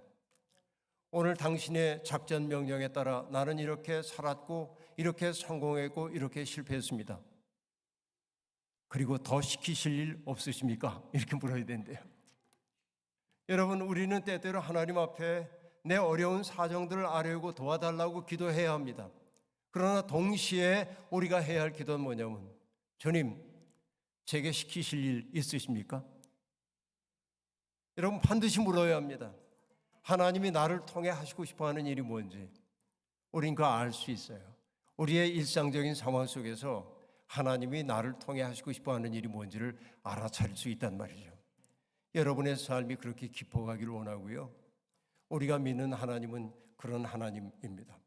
[SPEAKER 1] 오늘 당신의 작전 명령에 따라 나는 이렇게 살았고 이렇게 성공했고 이렇게 실패했습니다. 그리고 더 시키실 일 없으십니까? 이렇게 물어야 된대요. 여러분, 우리는 때때로 하나님 앞에 내 어려운 사정들을 아뢰고 도와달라고 기도해야 합니다. 그러나 동시에 우리가 해야 할 기도는 뭐냐면 주님, 제게 시키실 일 있으십니까? 여러분, 반드시 물어야 합니다. 하나님이 나를 통해 하시고 싶어하는 일이 뭔지 우린 그거 알 수 있어요. 우리의 일상적인 상황 속에서 하나님이 나를 통해 하시고 싶어하는 일이 뭔지를 알아차릴 수 있단 말이죠. 여러분의 삶이 그렇게 깊어가기를 원하고요. 우리가 믿는 하나님은 그런 하나님입니다.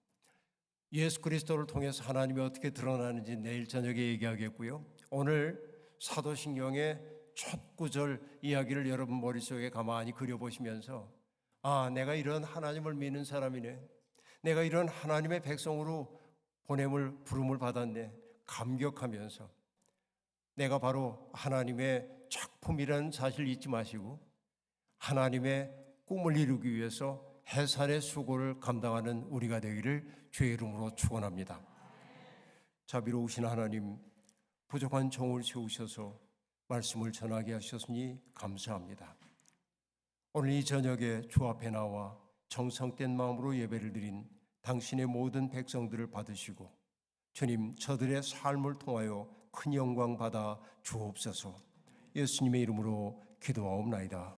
[SPEAKER 1] 예수 그리스도를 통해서 하나님이 어떻게 드러나는지 내일 저녁에 얘기하겠고요. 오늘 사도신경의 첫 구절 이야기를 여러분 머릿속에 가만히 그려보시면서 아, 내가 이런 하나님을 믿는 사람이네. 내가 이런 하나님의 백성으로 부름을 받았네. 감격하면서 내가 바로 하나님의 작품이라는 사실을 잊지 마시고 하나님의 꿈을 이루기 위해서 해산의 수고를 감당하는 우리가 되기를 주의 이름으로 축원합니다. 자비로우신 하나님, 부족한 종을 세우셔서 말씀을 전하게 하셨으니 감사합니다. 오늘 이 저녁에 주 앞에 나와 정성된 마음으로 예배를 드린 당신의 모든 백성들을 받으시고 주님, 저들의 삶을 통하여 큰 영광 받아 주옵소서. 예수님의 이름으로 기도하옵나이다.